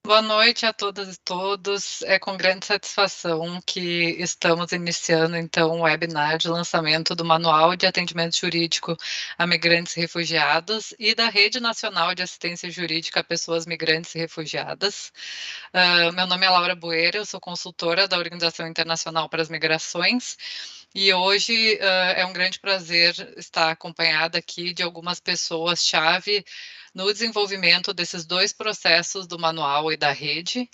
Boa noite a todas e todos. É com grande satisfação que estamos iniciando, então, o webinar de lançamento do Manual de Atendimento Jurídico a Migrantes e Refugiados e da Rede Nacional de Assistência Jurídica a Pessoas Migrantes e Refugiadas. Meu nome é Laura Boeira, eu sou consultora da Organização Internacional para as Migrações e hoje é um grande prazer estar acompanhada aqui de algumas pessoas-chave no desenvolvimento desses dois processos do manual e da rede.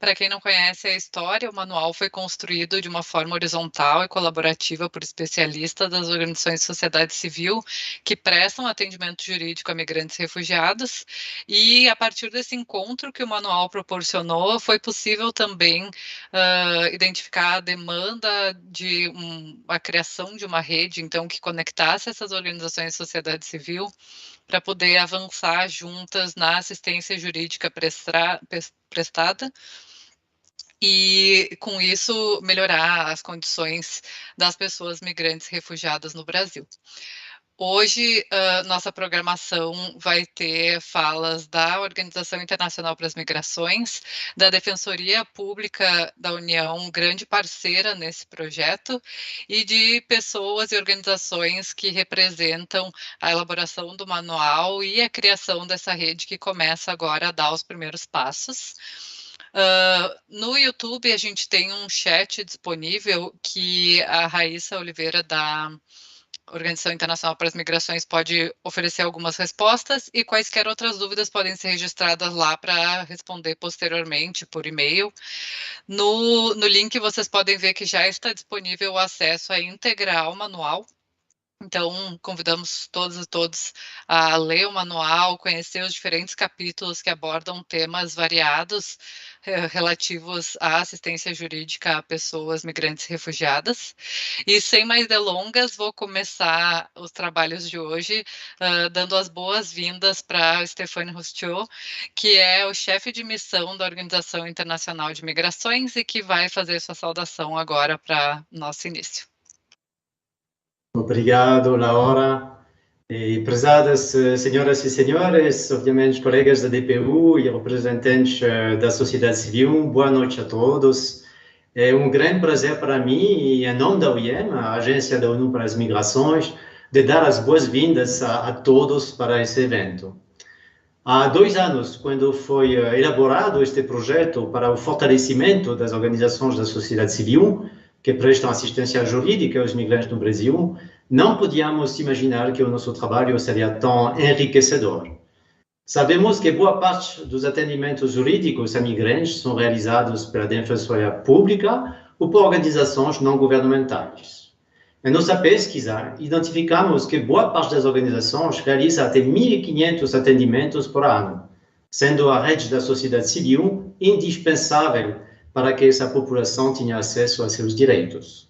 Para quem não conhece a história, o manual foi construído de uma forma horizontal e colaborativa por especialistas das organizações de sociedade civil que prestam atendimento jurídico a migrantes e refugiados, e a partir desse encontro que o manual proporcionou, foi possível também identificar a demanda de a criação de uma rede, então, que conectasse essas organizações de sociedade civil para poder avançar juntas na assistência jurídica prestada e, com isso, melhorar as condições das pessoas migrantes e refugiadas no Brasil. Hoje, nossa programação vai ter falas da Organização Internacional para as Migrações, da Defensoria Pública da União, grande parceira nesse projeto, e de pessoas e organizações que representam a elaboração do manual e a criação dessa rede que começa agora a dar os primeiros passos. No YouTube, a gente tem um chat disponível que a Raíssa Oliveira, da Organização Internacional para as Migrações, pode oferecer algumas respostas, e quaisquer outras dúvidas podem ser registradas lá para responder posteriormente por e-mail. No link vocês podem ver que já está disponível o acesso à íntegra ao manual. Então, convidamos todos e todos a ler o manual, conhecer os diferentes capítulos que abordam temas variados relativos à assistência jurídica a pessoas migrantes e refugiadas. E, sem mais delongas, vou começar os trabalhos de hoje dando as boas-vindas para Stéphane Roustiot, que é o chefe de missão da Organização Internacional de Migrações e que vai fazer sua saudação agora para nosso início. Obrigado, Laura. E prezadas senhoras e senhores, obviamente colegas da DPU e representantes da sociedade civil, boa noite a todos. É um grande prazer para mim, em nome da OIM, a Agência da ONU para as Migrações, de dar as boas-vindas a todos para esse evento. Há 2 anos, quando foi elaborado este projeto para o fortalecimento das organizações da sociedade civil, que prestam assistência jurídica aos migrantes no Brasil, não podíamos imaginar que o nosso trabalho seria tão enriquecedor. Sabemos que boa parte dos atendimentos jurídicos a migrantes são realizados pela Defensoria Pública ou por organizações não governamentais. Em nossa pesquisa, identificamos que boa parte das organizações realiza até 1.500 atendimentos por ano, sendo a rede da sociedade civil indispensável para que essa população tenha acesso a seus direitos.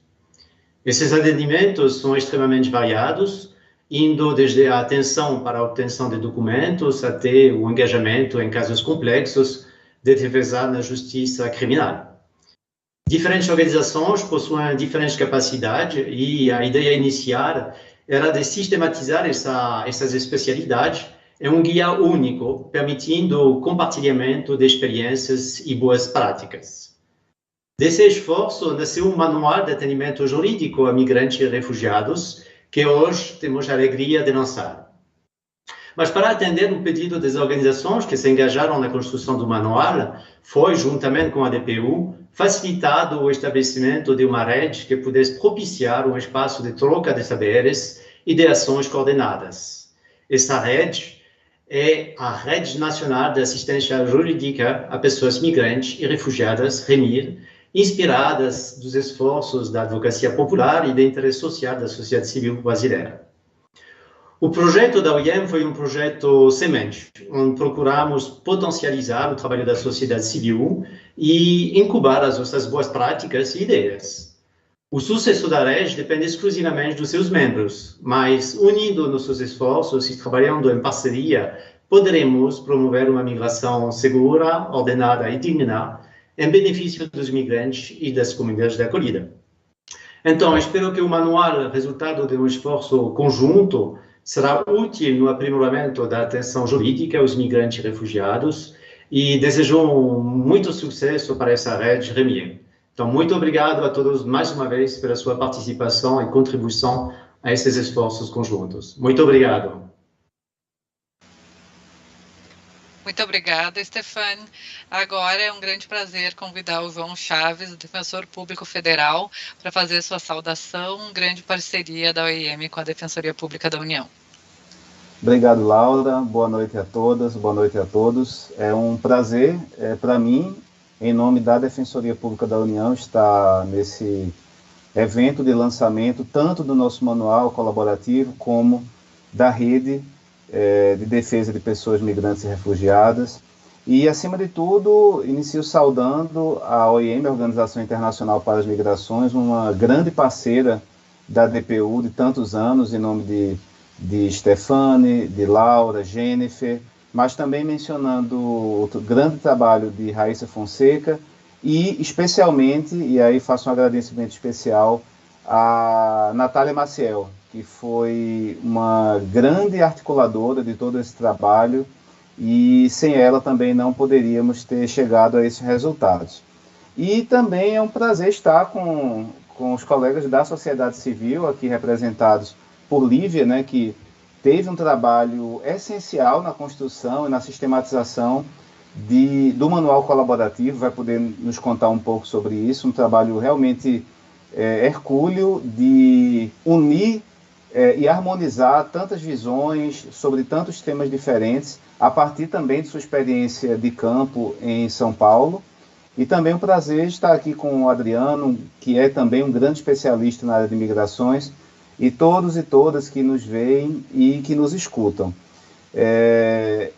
Esses atendimentos são extremamente variados, indo desde a atenção para a obtenção de documentos até o engajamento em casos complexos de defesa na justiça criminal. Diferentes organizações possuem diferentes capacidades e a ideia inicial era de sistematizar essas especialidades em um guia único, permitindo o compartilhamento de experiências e boas práticas. Desse esforço nasceu um manual de atendimento jurídico a migrantes e refugiados, que hoje temos a alegria de lançar. Mas para atender o pedido das organizações que se engajaram na construção do manual, foi, juntamente com a DPU, facilitado o estabelecimento de uma rede que pudesse propiciar um espaço de troca de saberes e de ações coordenadas. Essa rede é a Rede Nacional de Assistência Jurídica a Pessoas Migrantes e Refugiadas, REMIR, inspiradas dos esforços da advocacia popular e do interesse social da sociedade civil brasileira. O projeto da OIM foi um projeto semente, onde procuramos potencializar o trabalho da sociedade civil e incubar as nossas boas práticas e ideias. O sucesso da rede depende exclusivamente dos seus membros, mas unindo nossos esforços e trabalhando em parceria, poderemos promover uma migração segura, ordenada e digna, em benefício dos migrantes e das comunidades de acolhida. Então, espero que o manual, resultado de um esforço conjunto, será útil no aprimoramento da atenção jurídica aos migrantes e refugiados e desejo muito sucesso para essa rede Remier. Então, muito obrigado a todos mais uma vez pela sua participação e contribuição a esses esforços conjuntos. Muito obrigado. Muito obrigada, Stefan. Agora é um grande prazer convidar o João Chaves, o Defensor Público Federal, para fazer sua saudação, grande parceria da OIM com a Defensoria Pública da União. Obrigado, Laura. Boa noite a todas, boa noite a todos. É um prazer para mim, em nome da Defensoria Pública da União, estar nesse evento de lançamento, tanto do nosso manual colaborativo, como da rede de defesa de pessoas migrantes e refugiadas. E, acima de tudo, inicio saudando a OIM, a Organização Internacional para as Migrações, uma grande parceira da DPU de tantos anos, em nome de Stefane, de Laura, Jennifer, mas também mencionando o grande trabalho de Raíssa Fonseca e, especialmente, e aí faço um agradecimento especial, a Natália Maciel, que foi uma grande articuladora de todo esse trabalho, e sem ela também não poderíamos ter chegado a esses resultados. E também é um prazer estar com os colegas da sociedade civil, aqui representados por Lívia, né, que teve um trabalho essencial na construção e na sistematização do manual colaborativo, vai poder nos contar um pouco sobre isso, um trabalho realmente hercúleo de unir e harmonizar tantas visões sobre tantos temas diferentes, a partir também de sua experiência de campo em São Paulo. E também um prazer estar aqui com o Adriano, que é também um grande especialista na área de migrações, e todos e todas que nos veem e que nos escutam.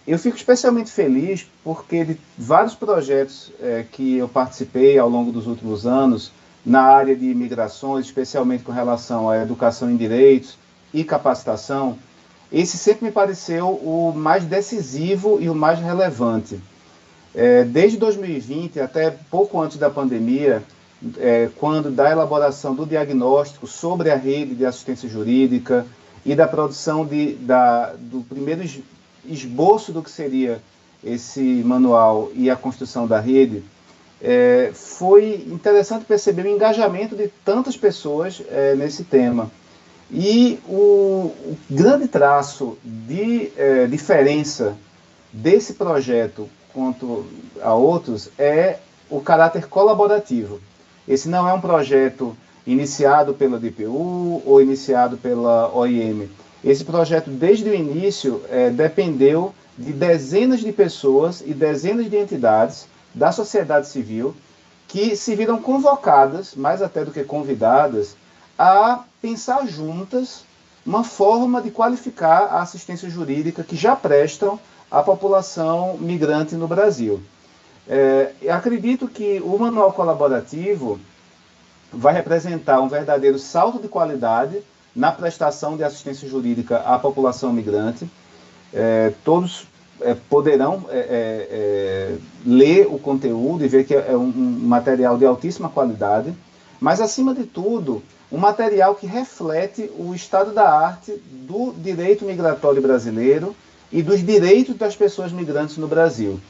Eu fico especialmente feliz porque de vários projetos que eu participei ao longo dos últimos anos na área de migrações, especialmente com relação à educação em direitos e capacitação, esse sempre me pareceu o mais decisivo e o mais relevante. Desde 2020, até pouco antes da pandemia, quando da elaboração do diagnóstico sobre a rede de assistência jurídica e da produção do primeiro esboço do que seria esse manual e a construção da rede, foi interessante perceber o engajamento de tantas pessoas nesse tema. E o grande traço de diferença desse projeto quanto a outros é o caráter colaborativo. Esse não é um projeto iniciado pela DPU ou iniciado pela OIM. Esse projeto, desde o início, dependeu de dezenas de pessoas e dezenas de entidades da sociedade civil que se viram convocadas, mais até do que convidadas, a pensar juntas uma forma de qualificar a assistência jurídica que já prestam à população migrante no Brasil. Acredito que o manual colaborativo vai representar um verdadeiro salto de qualidade na prestação de assistência jurídica à população migrante. Todos poderão ler o conteúdo e ver que é um material de altíssima qualidade, mas, acima de tudo, um material que reflete o estado da arte do direito migratório brasileiro e dos direitos das pessoas migrantes no Brasil.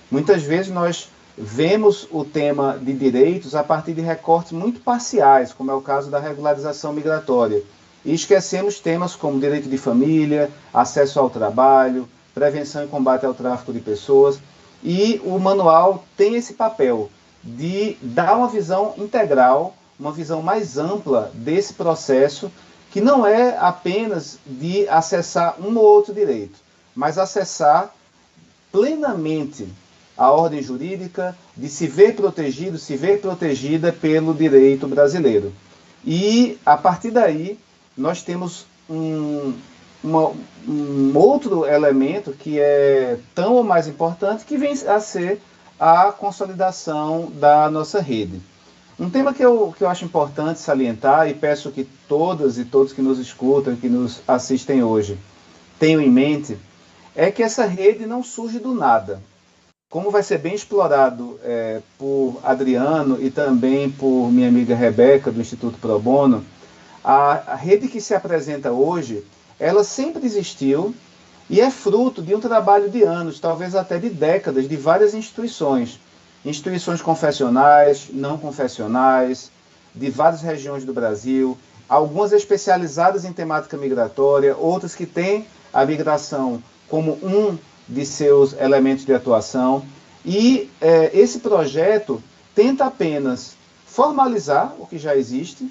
Muitas vezes nós vemos o tema de direitos a partir de recortes muito parciais, como é o caso da regularização migratória, e esquecemos temas como direito de família, acesso ao trabalho, prevenção e combate ao tráfico de pessoas, e o manual tem esse papel de dar uma visão integral, uma visão mais ampla desse processo, que não é apenas de acessar um ou outro direito, mas acessar plenamente a ordem jurídica, de se ver protegido, se ver protegida pelo direito brasileiro. E, a partir daí, nós temos um outro elemento que é tão ou mais importante, que vem a ser a consolidação da nossa rede. Um tema que eu acho importante salientar, e peço que todas e todos que nos escutam, que nos assistem hoje, tenham em mente, é que essa rede não surge do nada. Como vai ser bem explorado por Adriano e também por minha amiga Rebeca, do Instituto Pro Bono, a rede que se apresenta hoje, ela sempre existiu E é fruto de um trabalho de anos, talvez até de décadas, de várias instituições confessionais, não confessionais, de várias regiões do Brasil, algumas especializadas em temática migratória, outras que têm a migração como um de seus elementos de atuação. E esse projeto tenta apenas formalizar o que já existe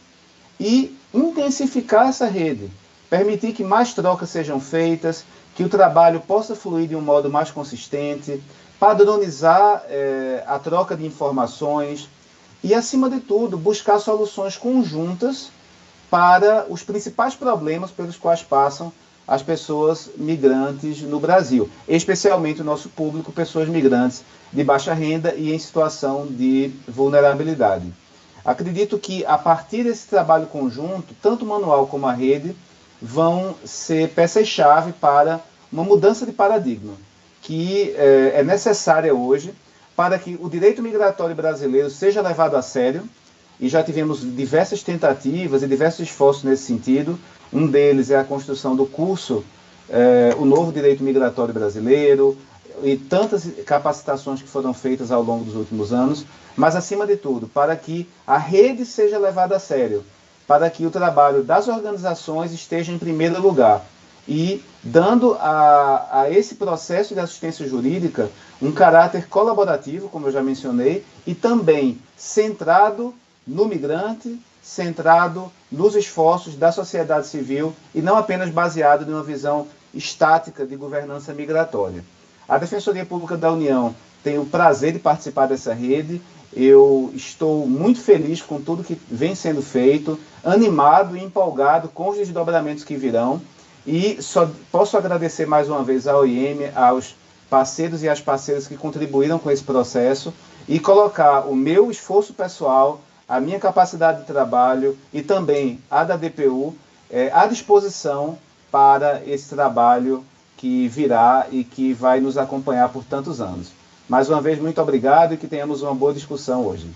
e intensificar essa rede, permitir que mais trocas sejam feitas, que o trabalho possa fluir de um modo mais consistente, padronizar a troca de informações e, acima de tudo, buscar soluções conjuntas para os principais problemas pelos quais passam as pessoas migrantes no Brasil, especialmente o nosso público, pessoas migrantes de baixa renda e em situação de vulnerabilidade. Acredito que, a partir desse trabalho conjunto, tanto o manual como a rede vão ser peças-chave para uma mudança de paradigma, que é necessária hoje para que o direito migratório brasileiro seja levado a sério, e já tivemos diversas tentativas e diversos esforços nesse sentido. Um deles é a construção do curso O Novo Direito Migratório Brasileiro, e tantas capacitações que foram feitas ao longo dos últimos anos, mas, acima de tudo, para que a rede seja levada a sério, para que o trabalho das organizações esteja em primeiro lugar, e dando a esse processo de assistência jurídica um caráter colaborativo, como eu já mencionei, e também centrado no migrante, centrado nos esforços da sociedade civil e não apenas baseado em uma visão estática de governança migratória. A Defensoria Pública da União tem o prazer de participar dessa rede. Eu estou muito feliz com tudo que vem sendo feito, animado e empolgado com os desdobramentos que virão, e só posso agradecer mais uma vez à OIM, aos parceiros e às parceiras que contribuíram com esse processo, e colocar o meu esforço pessoal, a minha capacidade de trabalho e também a da DPU à disposição para esse trabalho que virá e que vai nos acompanhar por tantos anos. Mais uma vez, muito obrigado e que tenhamos uma boa discussão hoje.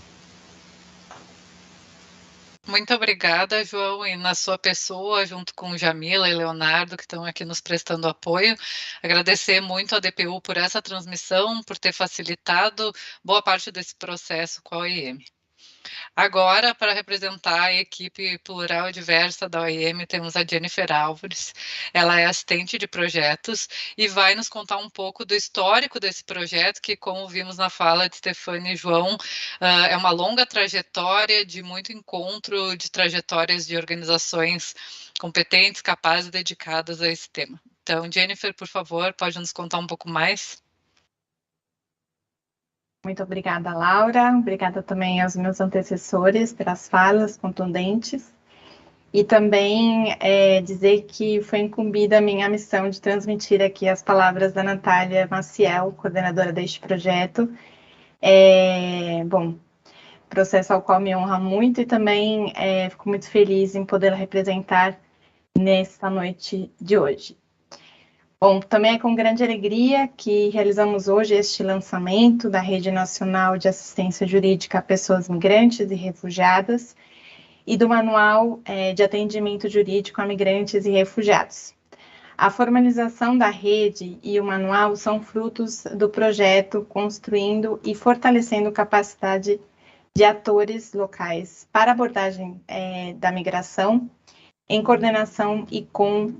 Muito obrigada, João, e na sua pessoa, junto com Jamila e Leonardo, que estão aqui nos prestando apoio. Agradecer muito a DPU por essa transmissão, por ter facilitado boa parte desse processo com a OIM. Agora, para representar a equipe plural e diversa da OIM, temos a Jennifer Álvares. Ela é assistente de projetos e vai nos contar um pouco do histórico desse projeto, que, como vimos na fala de Stefane e João, é uma longa trajetória de muito encontro de trajetórias de organizações competentes, capazes e dedicadas a esse tema. Então, Jennifer, por favor, pode nos contar um pouco mais? Muito obrigada, Laura. Obrigada também aos meus antecessores pelas falas contundentes. E também dizer que foi incumbida a minha missão de transmitir aqui as palavras da Natália Maciel, coordenadora deste projeto. Bom, processo ao qual me honra muito, e também fico muito feliz em poder representar nesta noite de hoje. Bom, também é com grande alegria que realizamos hoje este lançamento da Rede Nacional de Assistência Jurídica a Pessoas Migrantes e Refugiadas e do Manual de Atendimento Jurídico a Migrantes e Refugiados. A formalização da rede e o manual são frutos do projeto Construindo e Fortalecendo Capacidade de Atores Locais para abordagem da migração, em coordenação e com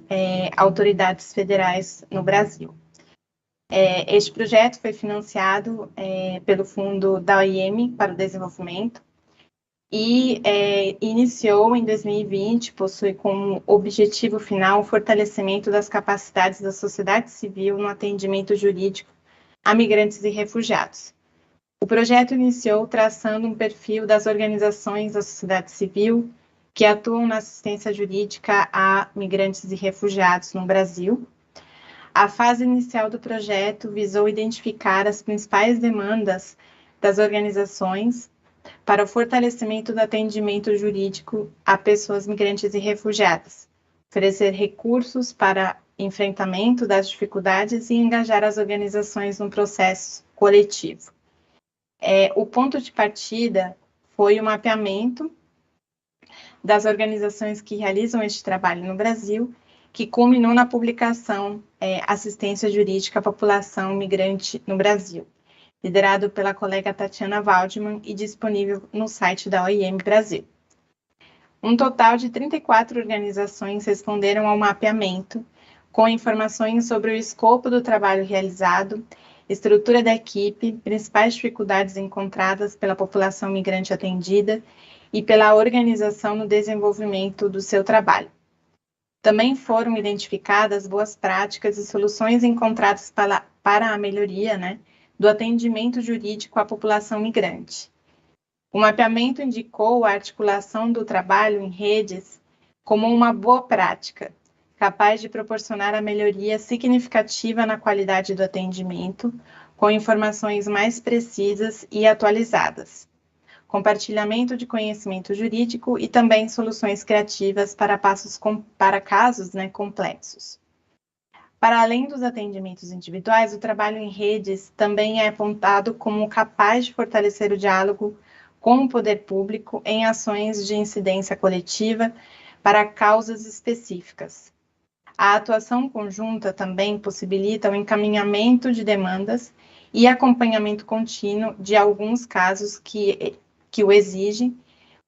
autoridades federais no Brasil. Este projeto foi financiado pelo Fundo da OIM para o Desenvolvimento e iniciou em 2020, possui como objetivo final o fortalecimento das capacidades da sociedade civil no atendimento jurídico a migrantes e refugiados. O projeto iniciou traçando um perfil das organizações da sociedade civil que atuam na assistência jurídica a migrantes e refugiados no Brasil. A fase inicial do projeto visou identificar as principais demandas das organizações para o fortalecimento do atendimento jurídico a pessoas migrantes e refugiadas, oferecer recursos para enfrentamento das dificuldades e engajar as organizações num processo coletivo. O ponto de partida foi o mapeamento das organizações que realizam este trabalho no Brasil que culminou na publicação Assistência Jurídica à População Migrante no Brasil, liderado pela colega Tatiana Waldman e disponível no site da OIM Brasil. Um total de 34 organizações responderam ao mapeamento, com informações sobre o escopo do trabalho realizado, estrutura da equipe, principais dificuldades encontradas pela população migrante atendida e pela organização no desenvolvimento do seu trabalho. Também foram identificadas boas práticas e soluções encontradas para a melhoria, do atendimento jurídico à população migrante. O mapeamento indicou a articulação do trabalho em redes como uma boa prática, capaz de proporcionar a melhoria significativa na qualidade do atendimento, com informações mais precisas e atualizadas, compartilhamento de conhecimento jurídico e também soluções criativas para casos complexos. Para além dos atendimentos individuais, o trabalho em redes também é apontado como capaz de fortalecer o diálogo com o poder público em ações de incidência coletiva para causas específicas. A atuação conjunta também possibilita o encaminhamento de demandas e acompanhamento contínuo de alguns casos que o exigem,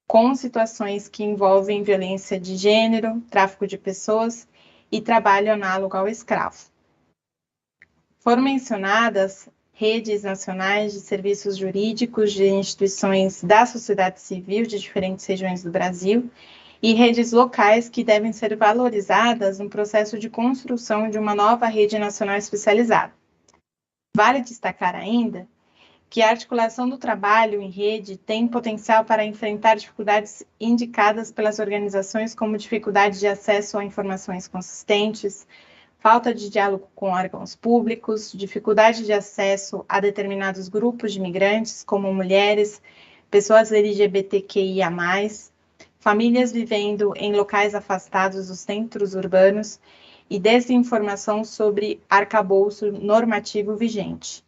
com situações que envolvem violência de gênero, tráfico de pessoas e trabalho análogo ao escravo. Foram mencionadas redes nacionais de serviços jurídicos de instituições da sociedade civil de diferentes regiões do Brasil e redes locais que devem ser valorizadas no processo de construção de uma nova rede nacional especializada. Vale destacar ainda que a articulação do trabalho em rede tem potencial para enfrentar dificuldades indicadas pelas organizações como dificuldade de acesso a informações consistentes, falta de diálogo com órgãos públicos, dificuldade de acesso a determinados grupos de migrantes, como mulheres, pessoas LGBTQIA+, famílias vivendo em locais afastados dos centros urbanos e desinformação sobre arcabouço normativo vigente.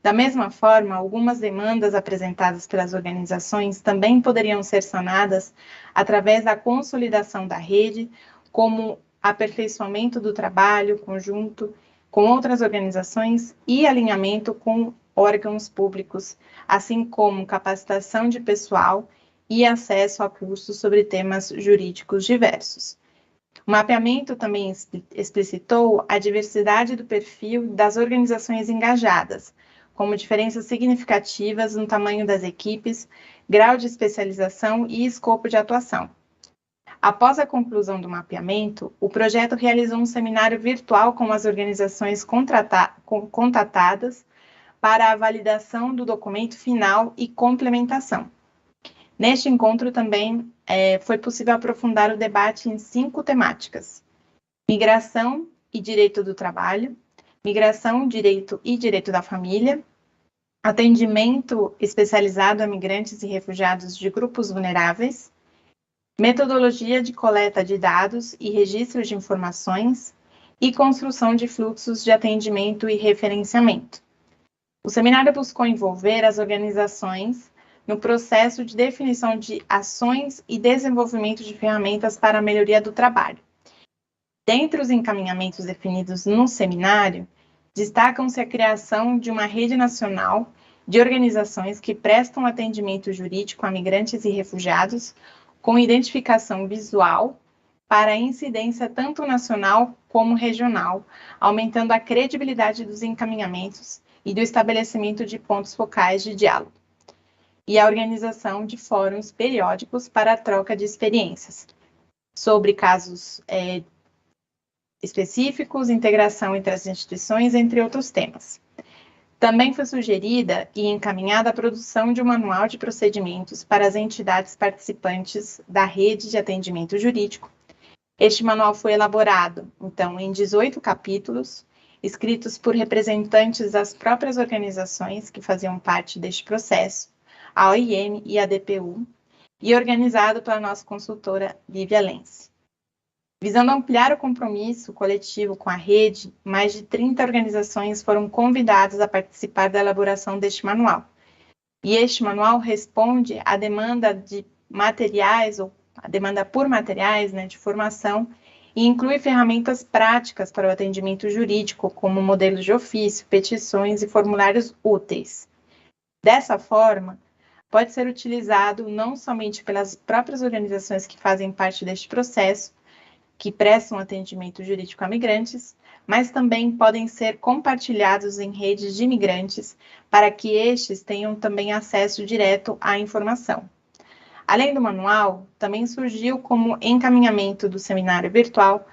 Da mesma forma, algumas demandas apresentadas pelas organizações também poderiam ser sanadas através da consolidação da rede, como aperfeiçoamento do trabalho conjunto com outras organizações e alinhamento com órgãos públicos, assim como capacitação de pessoal e acesso a cursos sobre temas jurídicos diversos. O mapeamento também explicitou a diversidade do perfil das organizações engajadas, como diferenças significativas no tamanho das equipes, grau de especialização e escopo de atuação. Após a conclusão do mapeamento, o projeto realizou um seminário virtual com as organizações contatadas para a validação do documento final e complementação. Neste encontro também foi possível aprofundar o debate em 5 temáticas: migração e direito do trabalho, migração, direito e direito da família, atendimento especializado a migrantes e refugiados de grupos vulneráveis, metodologia de coleta de dados e registro de informações e construção de fluxos de atendimento e referenciamento. O seminário buscou envolver as organizações no processo de definição de ações e desenvolvimento de ferramentas para a melhoria do trabalho. Dentre os encaminhamentos definidos no seminário, destacam-se a criação de uma rede nacional de organizações que prestam atendimento jurídico a migrantes e refugiados, com identificação visual para a incidência tanto nacional como regional, aumentando a credibilidade dos encaminhamentos e do estabelecimento de pontos focais de diálogo, e a organização de fóruns periódicos para a troca de experiências sobre casos específicos, integração entre as instituições, entre outros temas. Também foi sugerida e encaminhada a produção de um manual de procedimentos para as entidades participantes da rede de atendimento jurídico. Este manual foi elaborado, então, em 18 capítulos, escritos por representantes das próprias organizações que faziam parte deste processo, a OIM e a DPU, e organizado pela nossa consultora Lívia Lenz. Visando ampliar o compromisso coletivo com a rede, mais de 30 organizações foram convidadas a participar da elaboração deste manual. E este manual responde à demanda de materiais, ou a demanda por materiais, de formação e inclui ferramentas práticas para o atendimento jurídico, como modelos de ofício, petições e formulários úteis. Dessa forma, pode ser utilizado não somente pelas próprias organizações que fazem parte deste processo, que prestam atendimento jurídico a migrantes, mas também podem ser compartilhados em redes de imigrantes para que estes tenham também acesso direto à informação. Além do manual, também surgiu como encaminhamento do seminário virtual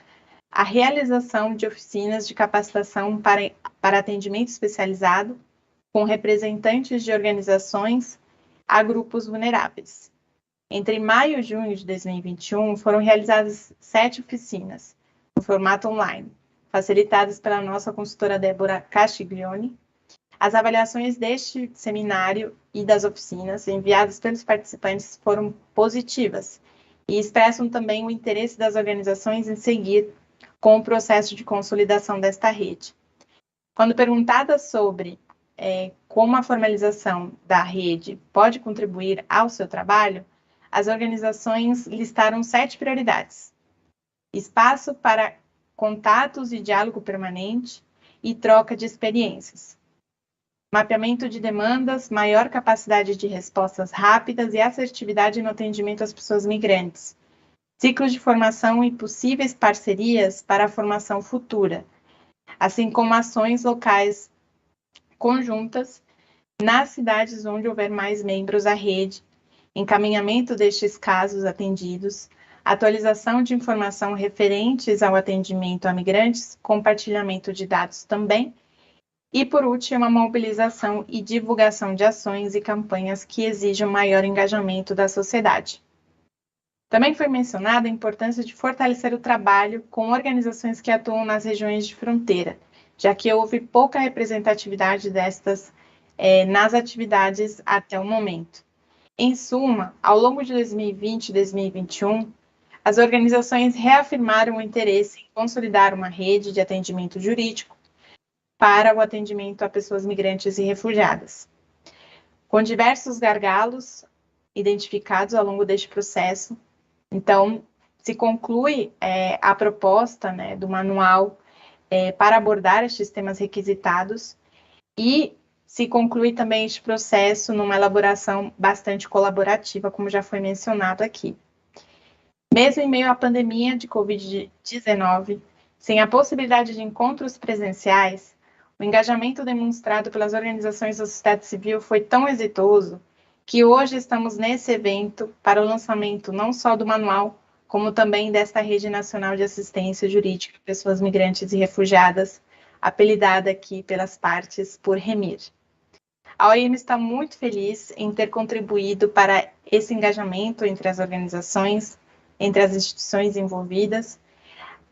a realização de oficinas de capacitação para atendimento especializado com representantes de organizações a grupos vulneráveis. Entre maio e junho de 2021, foram realizadas 7 oficinas, no formato online, facilitadas pela nossa consultora Débora Castiglione. As avaliações deste seminário e das oficinas enviadas pelos participantes foram positivas e expressam também o interesse das organizações em seguir com o processo de consolidação desta rede. Quando perguntada sobre como a formalização da rede pode contribuir ao seu trabalho, as organizações listaram 7 prioridades: espaço para contatos e diálogo permanente e troca de experiências, mapeamento de demandas, maior capacidade de respostas rápidas e assertividade no atendimento às pessoas migrantes, ciclos de formação e possíveis parcerias para a formação futura, assim como ações locais conjuntas nas cidades onde houver mais membros da rede, encaminhamento destes casos atendidos, atualização de informação referentes ao atendimento a migrantes, compartilhamento de dados também, e, por último, a mobilização e divulgação de ações e campanhas que exijam maior engajamento da sociedade. Também foi mencionada a importância de fortalecer o trabalho com organizações que atuam nas regiões de fronteira, já que houve pouca representatividade destas nas atividades até o momento. Em suma, ao longo de 2020 e 2021, as organizações reafirmaram o interesse em consolidar uma rede de atendimento jurídico para o atendimento a pessoas migrantes e refugiadas. Com diversos gargalos identificados ao longo deste processo, então, se conclui a proposta do manual para abordar estes temas requisitados e se conclui também este processo numa elaboração bastante colaborativa, como já foi mencionado aqui. Mesmo em meio à pandemia de Covid-19, sem a possibilidade de encontros presenciais, o engajamento demonstrado pelas organizações da sociedade civil foi tão exitoso que hoje estamos nesse evento para o lançamento não só do manual, como também desta Rede Nacional de Assistência Jurídica a Pessoas Migrantes e Refugiadas, apelidada aqui pelas partes por REMIR. A OIM está muito feliz em ter contribuído para esse engajamento entre as organizações, entre as instituições envolvidas,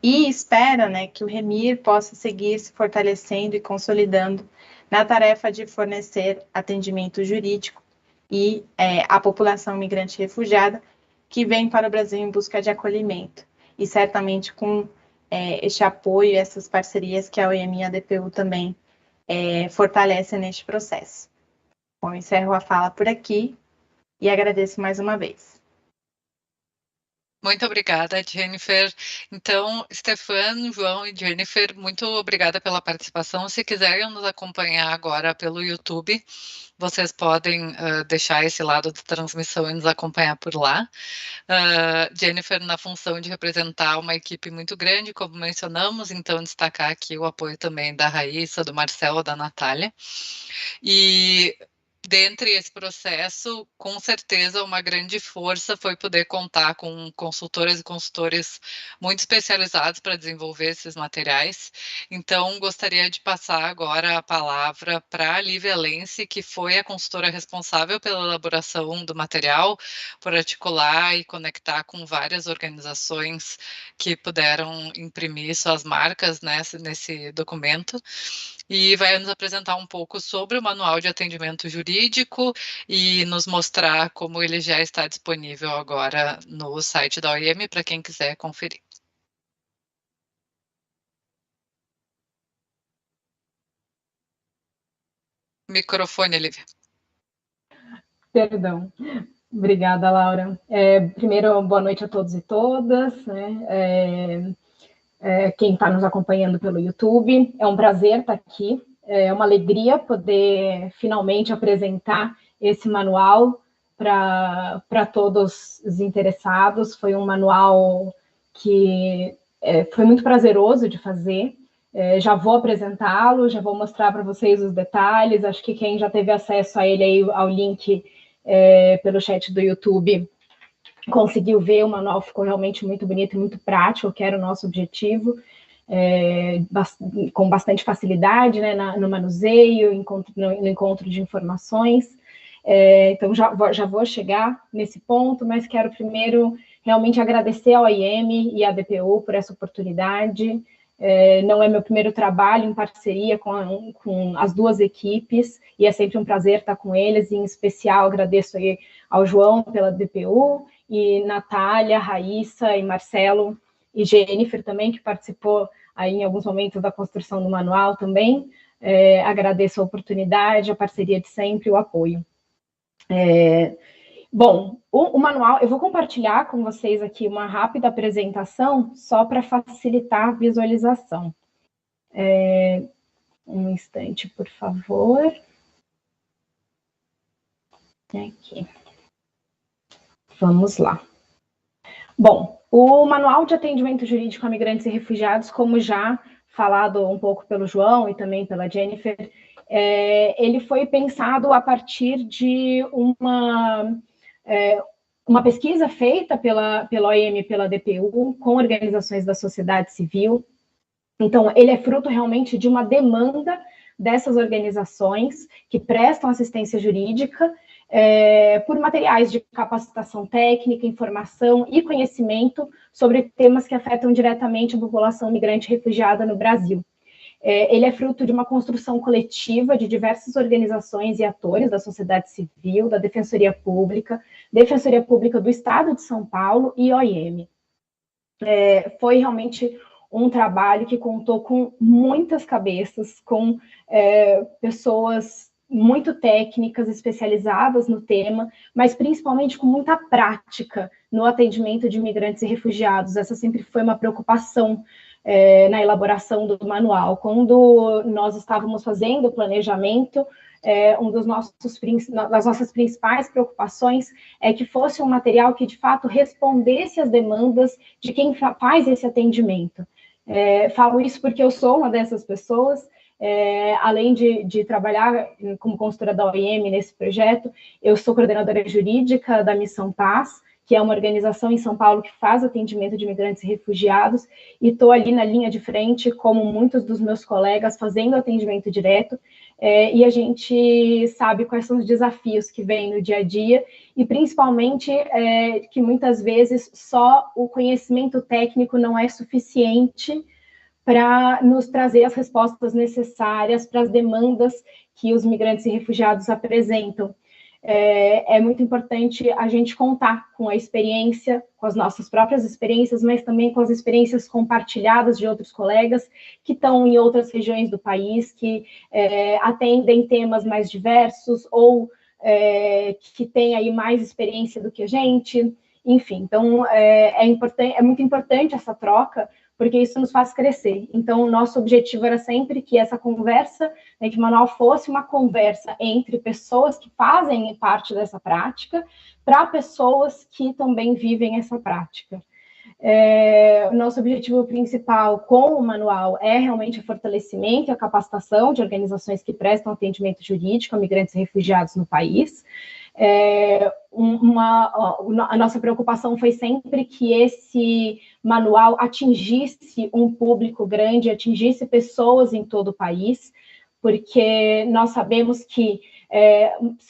e espera que o REMIR possa seguir se fortalecendo e consolidando na tarefa de fornecer atendimento jurídico e à população migrante e refugiada que vem para o Brasil em busca de acolhimento, e certamente com este apoio e essas parcerias que a OIM e a DPU também fortalecem neste processo. Bom, encerro a fala por aqui e agradeço mais uma vez. Muito obrigada, Jennifer. Então, Stefan, João e Jennifer, muito obrigada pela participação. Se quiserem nos acompanhar agora pelo YouTube, vocês podem deixar esse lado de transmissão e nos acompanhar por lá. Jennifer, na função de representar uma equipe muito grande, como mencionamos, então destacar aqui o apoio também da Raíssa, do Marcelo, da Natália. E dentre esse processo, com certeza, uma grande força foi poder contar com consultoras e consultores muito especializados para desenvolver esses materiais. Então, gostaria de passar agora a palavra para a Lívia Lense, que foi a consultora responsável pela elaboração do material, por articular e conectar com várias organizações que puderam imprimir suas marcas nesse documento. E vai nos apresentar um pouco sobre o Manual de Atendimento Jurídico e nos mostrar como ele já está disponível agora no site da OIM para quem quiser conferir. Microfone, Lívia. Perdão. Obrigada, Laura. Primeiro, boa noite a todos e todas. quem está nos acompanhando pelo YouTube. É um prazer estar aqui, é uma alegria poder finalmente apresentar esse manual para todos os interessados. Foi um manual que foi muito prazeroso de fazer. Já vou apresentá-lo, já vou mostrar para vocês os detalhes. Acho que quem já teve acesso a ele aí, ao link pelo chat do YouTube, conseguiu ver. O manual ficou realmente muito bonito e muito prático, que era o nosso objetivo, com bastante facilidade, né, no manuseio, no encontro de informações. Então, já vou chegar nesse ponto, mas quero primeiro realmente agradecer ao IEM e à DPU por essa oportunidade. Não é meu primeiro trabalho em parceria com as duas equipes, e é sempre um prazer estar com eles. Em especial, agradeço aí ao João pela DPU, e Natália, Raíssa e Marcelo, e Jennifer também, que participou aí em alguns momentos da construção do manual também. Agradeço a oportunidade, a parceria de sempre, o apoio. Bom, o manual, eu vou compartilhar com vocês aqui uma rápida apresentação, só para facilitar a visualização. Um instante, por favor. Aqui. Vamos lá. Bom, o Manual de Atendimento Jurídico a Migrantes e Refugiados, como já falado um pouco pelo João e também pela Jennifer, ele foi pensado a partir de uma pesquisa feita pela OIM e pela DPU com organizações da sociedade civil. Então, ele é fruto realmente de uma demanda dessas organizações que prestam assistência jurídica por materiais de capacitação técnica, informação e conhecimento sobre temas que afetam diretamente a população migrante e refugiada no Brasil. Ele é fruto de uma construção coletiva de diversas organizações e atores da sociedade civil, da Defensoria Pública do Estado de São Paulo e OIM. Foi realmente um trabalho que contou com muitas cabeças, com pessoas muito técnicas, especializadas no tema, mas principalmente com muita prática no atendimento de imigrantes e refugiados. Essa sempre foi uma preocupação na elaboração do manual. Quando nós estávamos fazendo o planejamento, das nossas principais preocupações é que fosse um material que, de fato, respondesse às demandas de quem faz esse atendimento. Falo isso porque eu sou uma dessas pessoas. Além de trabalhar como consultora da OIM nesse projeto, eu sou coordenadora jurídica da Missão Paz, que é uma organização em São Paulo que faz atendimento de imigrantes e refugiados, e estou ali na linha de frente, como muitos dos meus colegas, fazendo atendimento direto, e a gente sabe quais são os desafios que vêm no dia a dia, e principalmente que muitas vezes só o conhecimento técnico não é suficiente para nos trazer as respostas necessárias para as demandas que os migrantes e refugiados apresentam. É muito importante a gente contar com a experiência, com as nossas próprias experiências, mas também com as experiências compartilhadas de outros colegas que estão em outras regiões do país, que atendem temas mais diversos ou que têm aí mais experiência do que a gente. Enfim, então é muito importante essa troca, porque isso nos faz crescer. Então, o nosso objetivo era sempre que essa conversa, que o manual fosse uma conversa entre pessoas que fazem parte dessa prática, para pessoas que também vivem essa prática. O nosso objetivo principal com o manual é realmente o fortalecimento e a capacitação de organizações que prestam atendimento jurídico a migrantes e refugiados no país. A nossa preocupação foi sempre que esse manual atingisse um público grande, atingisse pessoas em todo o país, porque nós sabemos que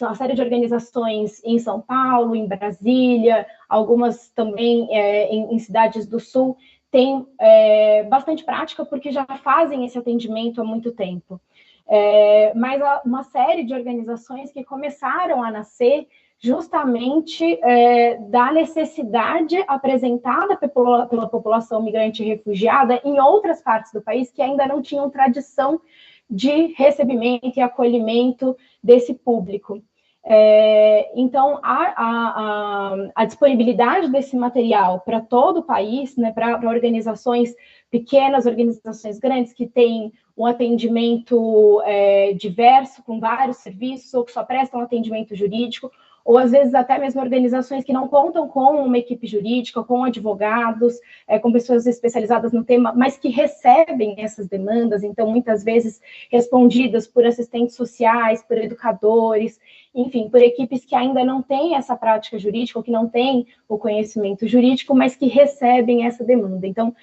uma série de organizações em São Paulo, em Brasília, algumas também em cidades do Sul, têm bastante prática, porque já fazem esse atendimento há muito tempo. Mas há uma série de organizações que começaram a nascer justamente da necessidade apresentada pela população migrante e refugiada em outras partes do país que ainda não tinham tradição de recebimento e acolhimento desse público. Então, a disponibilidade desse material para todo o país, né, para organizações pequenas organizações grandes que têm um atendimento diverso, com vários serviços, ou que só prestam atendimento jurídico, ou às vezes até mesmo organizações que não contam com uma equipe jurídica, com advogados, com pessoas especializadas no tema, mas que recebem essas demandas, então muitas vezes respondidas por assistentes sociais, por educadores, enfim, por equipes que ainda não têm essa prática jurídica, ou que não têm o conhecimento jurídico, mas que recebem essa demanda. Então,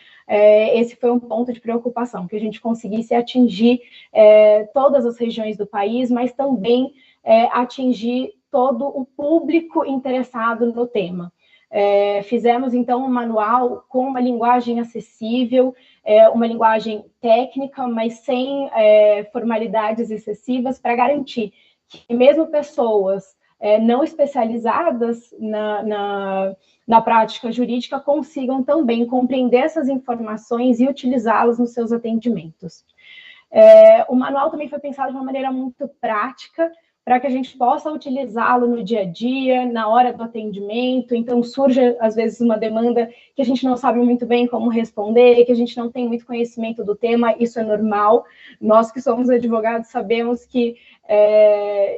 esse foi um ponto de preocupação, que a gente conseguisse atingir todas as regiões do país, mas também atingir todo o público interessado no tema. Fizemos, então, um manual com uma linguagem acessível, uma linguagem técnica, mas sem formalidades excessivas, para garantir que mesmo pessoas não especializadas na prática jurídica consigam também compreender essas informações e utilizá-las nos seus atendimentos. O manual também foi pensado de uma maneira muito prática, para que a gente possa utilizá-lo no dia a dia, na hora do atendimento. Então, surge, às vezes, uma demanda que a gente não sabe muito bem como responder, que a gente não tem muito conhecimento do tema, isso é normal. Nós que somos advogados sabemos que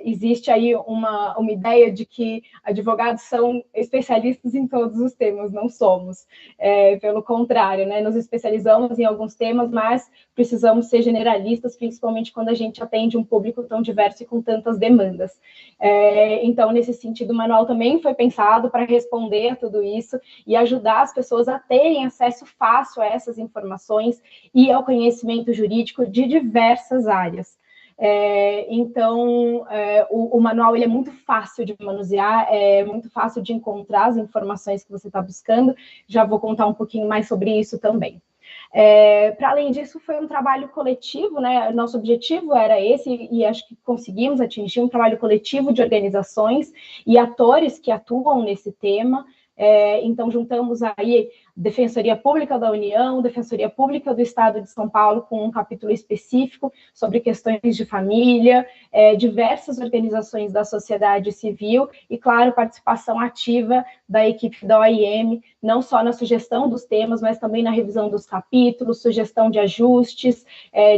existe aí uma ideia de que advogados são especialistas em todos os temas, não somos. Pelo contrário, né? Nos especializamos em alguns temas, mas precisamos ser generalistas, principalmente quando a gente atende um público tão diverso e com tantas demandas. Então, nesse sentido, o manual também foi pensado para responder a tudo isso e ajudar as pessoas a terem acesso fácil a essas informações e ao conhecimento jurídico de diversas áreas. Então, o manual ele é muito fácil de manusear, é muito fácil de encontrar as informações que você está buscando. Já vou contar um pouquinho mais sobre isso também. Para além disso, foi um trabalho coletivo, né? Nosso objetivo era esse, e acho que conseguimos atingir um trabalho coletivo de organizações e atores que atuam nesse tema. Então, juntamos aí Defensoria Pública da União, Defensoria Pública do Estado de São Paulo, com um capítulo específico sobre questões de família, diversas organizações da sociedade civil e, claro, participação ativa da equipe da OIM, não só na sugestão dos temas, mas também na revisão dos capítulos, sugestão de ajustes,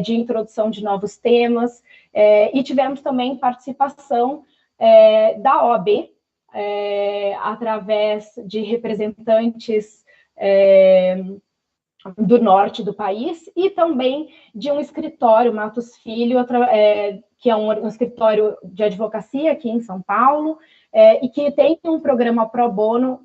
de introdução de novos temas, e tivemos também participação da OAB, através de representantes do norte do país e também de um escritório, Matos Filho, que é um escritório de advocacia aqui em São Paulo, e que tem um programa pro bono,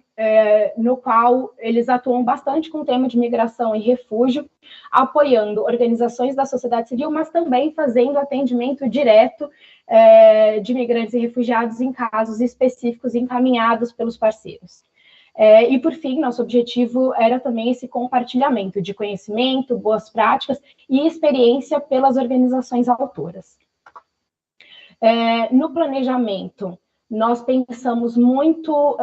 no qual eles atuam bastante com o tema de migração e refúgio, apoiando organizações da sociedade civil, mas também fazendo atendimento direto de migrantes e refugiados em casos específicos encaminhados pelos parceiros. E, por fim, nosso objetivo era também esse compartilhamento de conhecimento, boas práticas e experiência pelas organizações autoras. No planejamento, nós pensamos muito,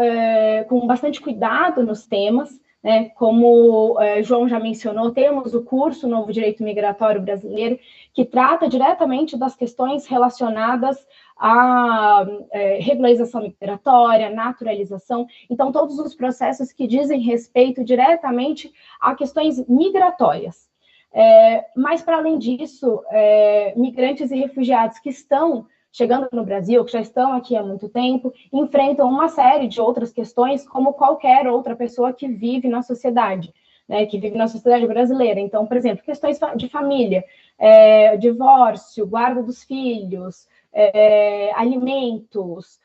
com bastante cuidado nos temas, né? Como João já mencionou, temos o curso Novo Direito Migratório Brasileiro, que trata diretamente das questões relacionadas à regularização migratória, naturalização, então todos os processos que dizem respeito diretamente a questões migratórias. Mas, para além disso, migrantes e refugiados que estão chegando no Brasil, que já estão aqui há muito tempo, enfrentam uma série de outras questões, como qualquer outra pessoa que vive na sociedade, né, que vive na sociedade brasileira. Então, por exemplo, questões de família, divórcio, guarda dos filhos, alimentos,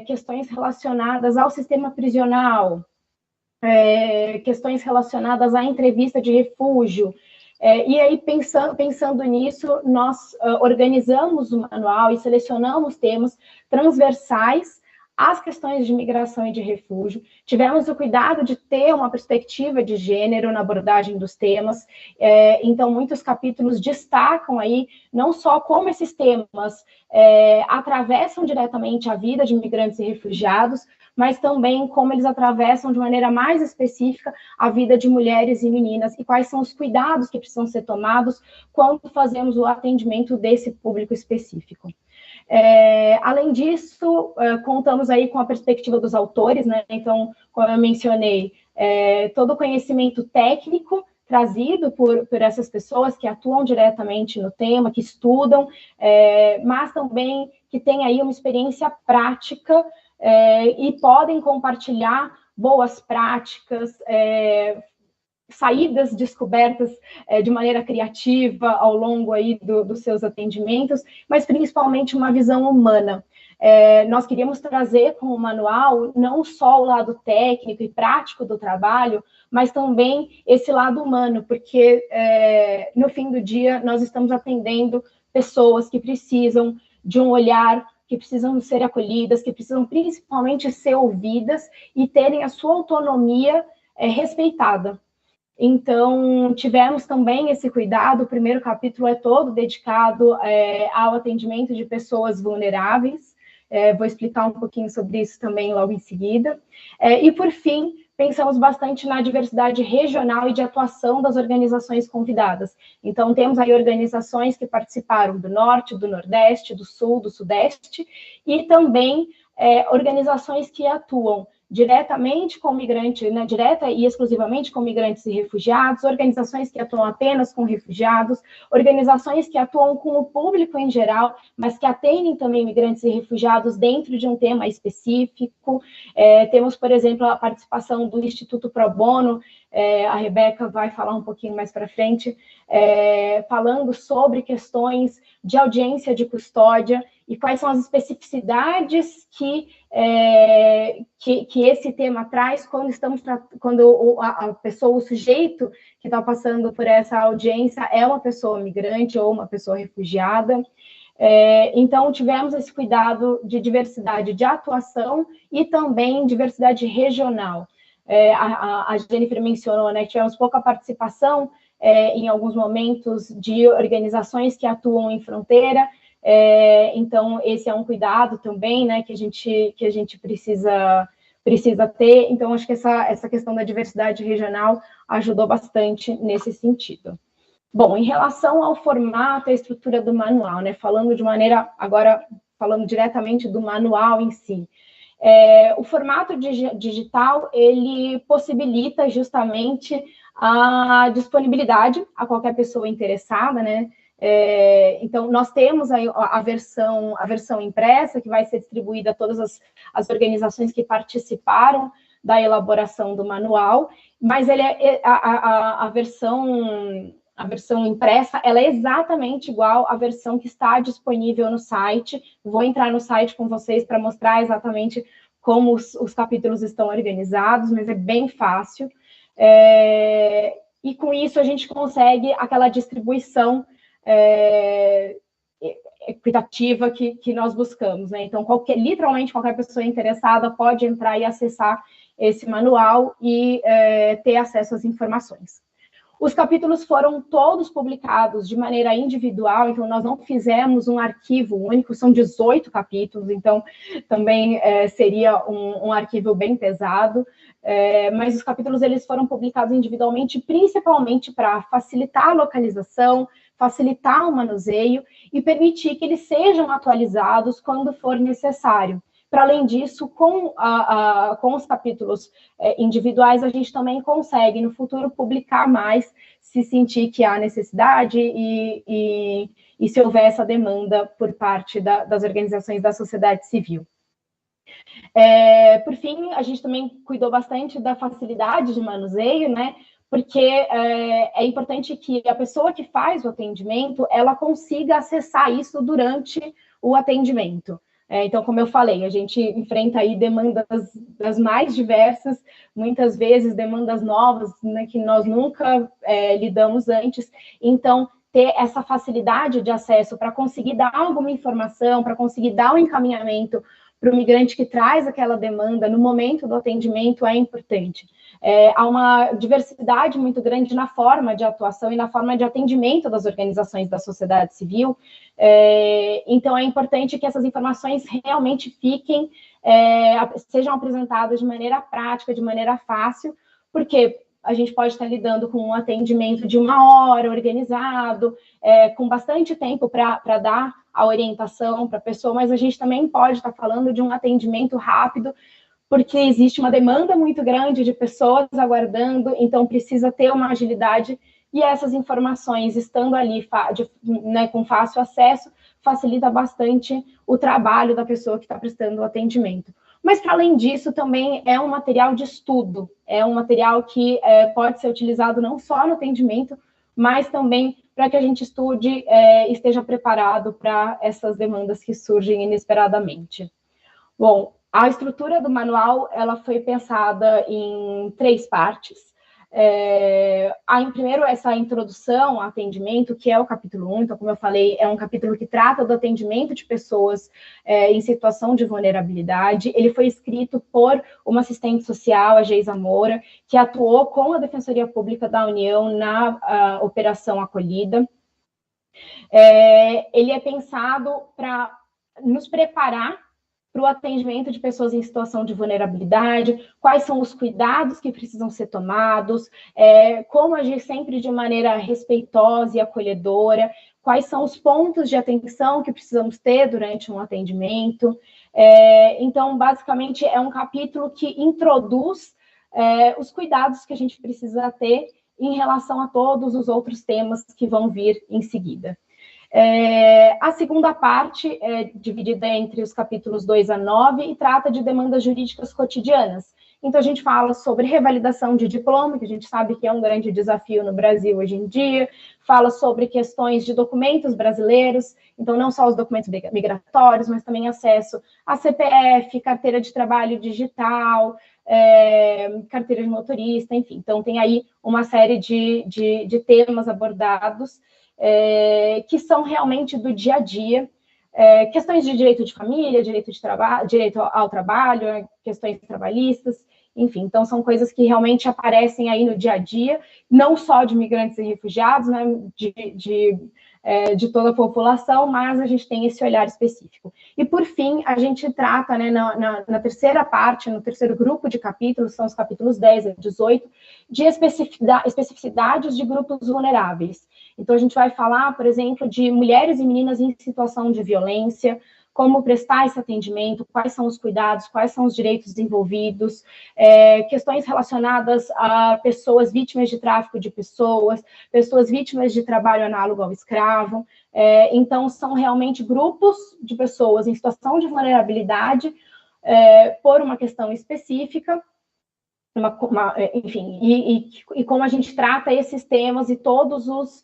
questões relacionadas ao sistema prisional, questões relacionadas à entrevista de refúgio. E aí, pensando nisso, nós organizamos o manual e selecionamos temas transversais às questões de migração e de refúgio. Tivemos o cuidado de ter uma perspectiva de gênero na abordagem dos temas. Então, muitos capítulos destacam aí não só como esses temas atravessam diretamente a vida de migrantes e refugiados, mas também como eles atravessam de maneira mais específica a vida de mulheres e meninas e quais são os cuidados que precisam ser tomados quando fazemos o atendimento desse público específico. Além disso, contamos aí com a perspectiva dos autores, né? Então, como eu mencionei, todo o conhecimento técnico trazido por essas pessoas que atuam diretamente no tema, que estudam, mas também que têm aí uma experiência prática e podem compartilhar boas práticas, saídas descobertas de maneira criativa ao longo aí dos seus atendimentos, mas principalmente uma visão humana. Nós queríamos trazer com o manual não só o lado técnico e prático do trabalho, mas também esse lado humano, porque no fim do dia nós estamos atendendo pessoas que precisam de um olhar, que precisam ser acolhidas, que precisam principalmente ser ouvidas e terem a sua autonomia respeitada. Então, tivemos também esse cuidado. O primeiro capítulo é todo dedicado ao atendimento de pessoas vulneráveis. Vou explicar um pouquinho sobre isso também logo em seguida. E, por fim, pensamos bastante na diversidade regional e de atuação das organizações convidadas. Então, temos aí organizações que participaram do Norte, do Nordeste, do Sul, do Sudeste, e também organizações que atuam diretamente com migrantes, né, direta e exclusivamente com migrantes e refugiados, organizações que atuam apenas com refugiados, organizações que atuam com o público em geral, mas que atendem também migrantes e refugiados dentro de um tema específico. Temos, por exemplo, a participação do Instituto Pro Bono, a Rebeca vai falar um pouquinho mais para frente, falando sobre questões de audiência de custódia e quais são as especificidades que esse tema traz quando a pessoa, o sujeito que está passando por essa audiência é uma pessoa migrante ou uma pessoa refugiada. Então, tivemos esse cuidado de diversidade de atuação e também diversidade regional. A Jennifer mencionou, né, que tivemos pouca participação em alguns momentos de organizações que atuam em fronteira. Então, esse é um cuidado também, né, que a gente precisa ter. Então, acho que essa questão da diversidade regional ajudou bastante nesse sentido. Bom, em relação ao formato e à estrutura do manual, né, falando diretamente do manual em si, o formato digital, ele possibilita justamente a disponibilidade a qualquer pessoa interessada, né? Então, nós temos aí a versão impressa, que vai ser distribuída a todas as organizações que participaram da elaboração do manual, mas a versão impressa, ela é exatamente igual à versão que está disponível no site. Vou entrar no site com vocês para mostrar exatamente como os capítulos estão organizados, mas é bem fácil. E com isso a gente consegue aquela distribuição equitativa que nós buscamos, né? Então, literalmente qualquer pessoa interessada pode entrar e acessar esse manual e ter acesso às informações. Os capítulos foram todos publicados de maneira individual, então nós não fizemos um arquivo único, são 18 capítulos, então também seria um arquivo bem pesado, mas os capítulos eles foram publicados individualmente, principalmente para facilitar a localização, facilitar o manuseio e permitir que eles sejam atualizados quando for necessário. Para além disso, com os capítulos individuais, a gente também consegue, no futuro, publicar mais, se sentir que há necessidade e se houver essa demanda por parte das organizações da sociedade civil. Por fim, a gente também cuidou bastante da facilidade de manuseio, né? Porque é importante que a pessoa que faz o atendimento, ela consiga acessar isso durante o atendimento. Então, como eu falei, a gente enfrenta aí demandas das mais diversas, muitas vezes demandas novas, né, que nós nunca lidamos antes. Então, ter essa facilidade de acesso para conseguir dar alguma informação, para conseguir dar um encaminhamento para o migrante que traz aquela demanda no momento do atendimento é importante. Há uma diversidade muito grande na forma de atuação e na forma de atendimento das organizações da sociedade civil, então é importante que essas informações realmente sejam apresentadas de maneira prática, de maneira fácil, porque a gente pode estar lidando com um atendimento de 1 hora, organizado, com bastante tempo para dar a orientação para a pessoa, mas a gente também pode estar falando de um atendimento rápido, porque existe uma demanda muito grande de pessoas aguardando, então precisa ter uma agilidade, e essas informações estando ali né, com fácil acesso, facilita bastante o trabalho da pessoa que está prestando o atendimento. Mas, para além disso, também é um material de estudo, é um material que pode ser utilizado não só no atendimento, mas também para que a gente estude e esteja preparado para essas demandas que surgem inesperadamente. Bom, a estrutura do manual ela foi pensada em 3 partes. Primeiro, essa introdução ao atendimento, que é o capítulo 1, então, como eu falei, é um capítulo que trata do atendimento de pessoas em situação de vulnerabilidade. Ele foi escrito por uma assistente social, a Geisa Moura, que atuou com a Defensoria Pública da União na Operação Acolhida. Ele é pensado para nos preparar para o atendimento de pessoas em situação de vulnerabilidade, quais são os cuidados que precisam ser tomados, como agir sempre de maneira respeitosa e acolhedora, quais são os pontos de atenção que precisamos ter durante um atendimento. Então, basicamente, é um capítulo que introduz os cuidados que a gente precisa ter em relação a todos os outros temas que vão vir em seguida. A segunda parte é dividida entre os capítulos 2 a 9 e trata de demandas jurídicas cotidianas. Então, a gente fala sobre revalidação de diploma, que a gente sabe que é um grande desafio no Brasil hoje em dia, fala sobre questões de documentos brasileiros, então não só os documentos migratórios, mas também acesso a CPF, carteira de trabalho digital, carteira de motorista, enfim. Então, tem aí uma série de temas abordados, que são realmente do dia a dia, questões de direito de família, direito ao trabalho, questões trabalhistas, enfim, então são coisas que realmente aparecem aí no dia a dia, não só de migrantes e refugiados, né, de toda a população, mas a gente tem esse olhar específico. E, por fim, a gente trata, né, na terceira parte, no terceiro grupo de capítulos, são os capítulos 10 a 18, de especificidades de grupos vulneráveis. Então, a gente vai falar, por exemplo, de mulheres e meninas em situação de violência, como prestar esse atendimento, quais são os cuidados, quais são os direitos envolvidos, questões relacionadas a pessoas vítimas de tráfico de pessoas, pessoas vítimas de trabalho análogo ao escravo. Então, são realmente grupos de pessoas em situação de vulnerabilidade por uma questão específica, enfim, e como a gente trata esses temas e todos os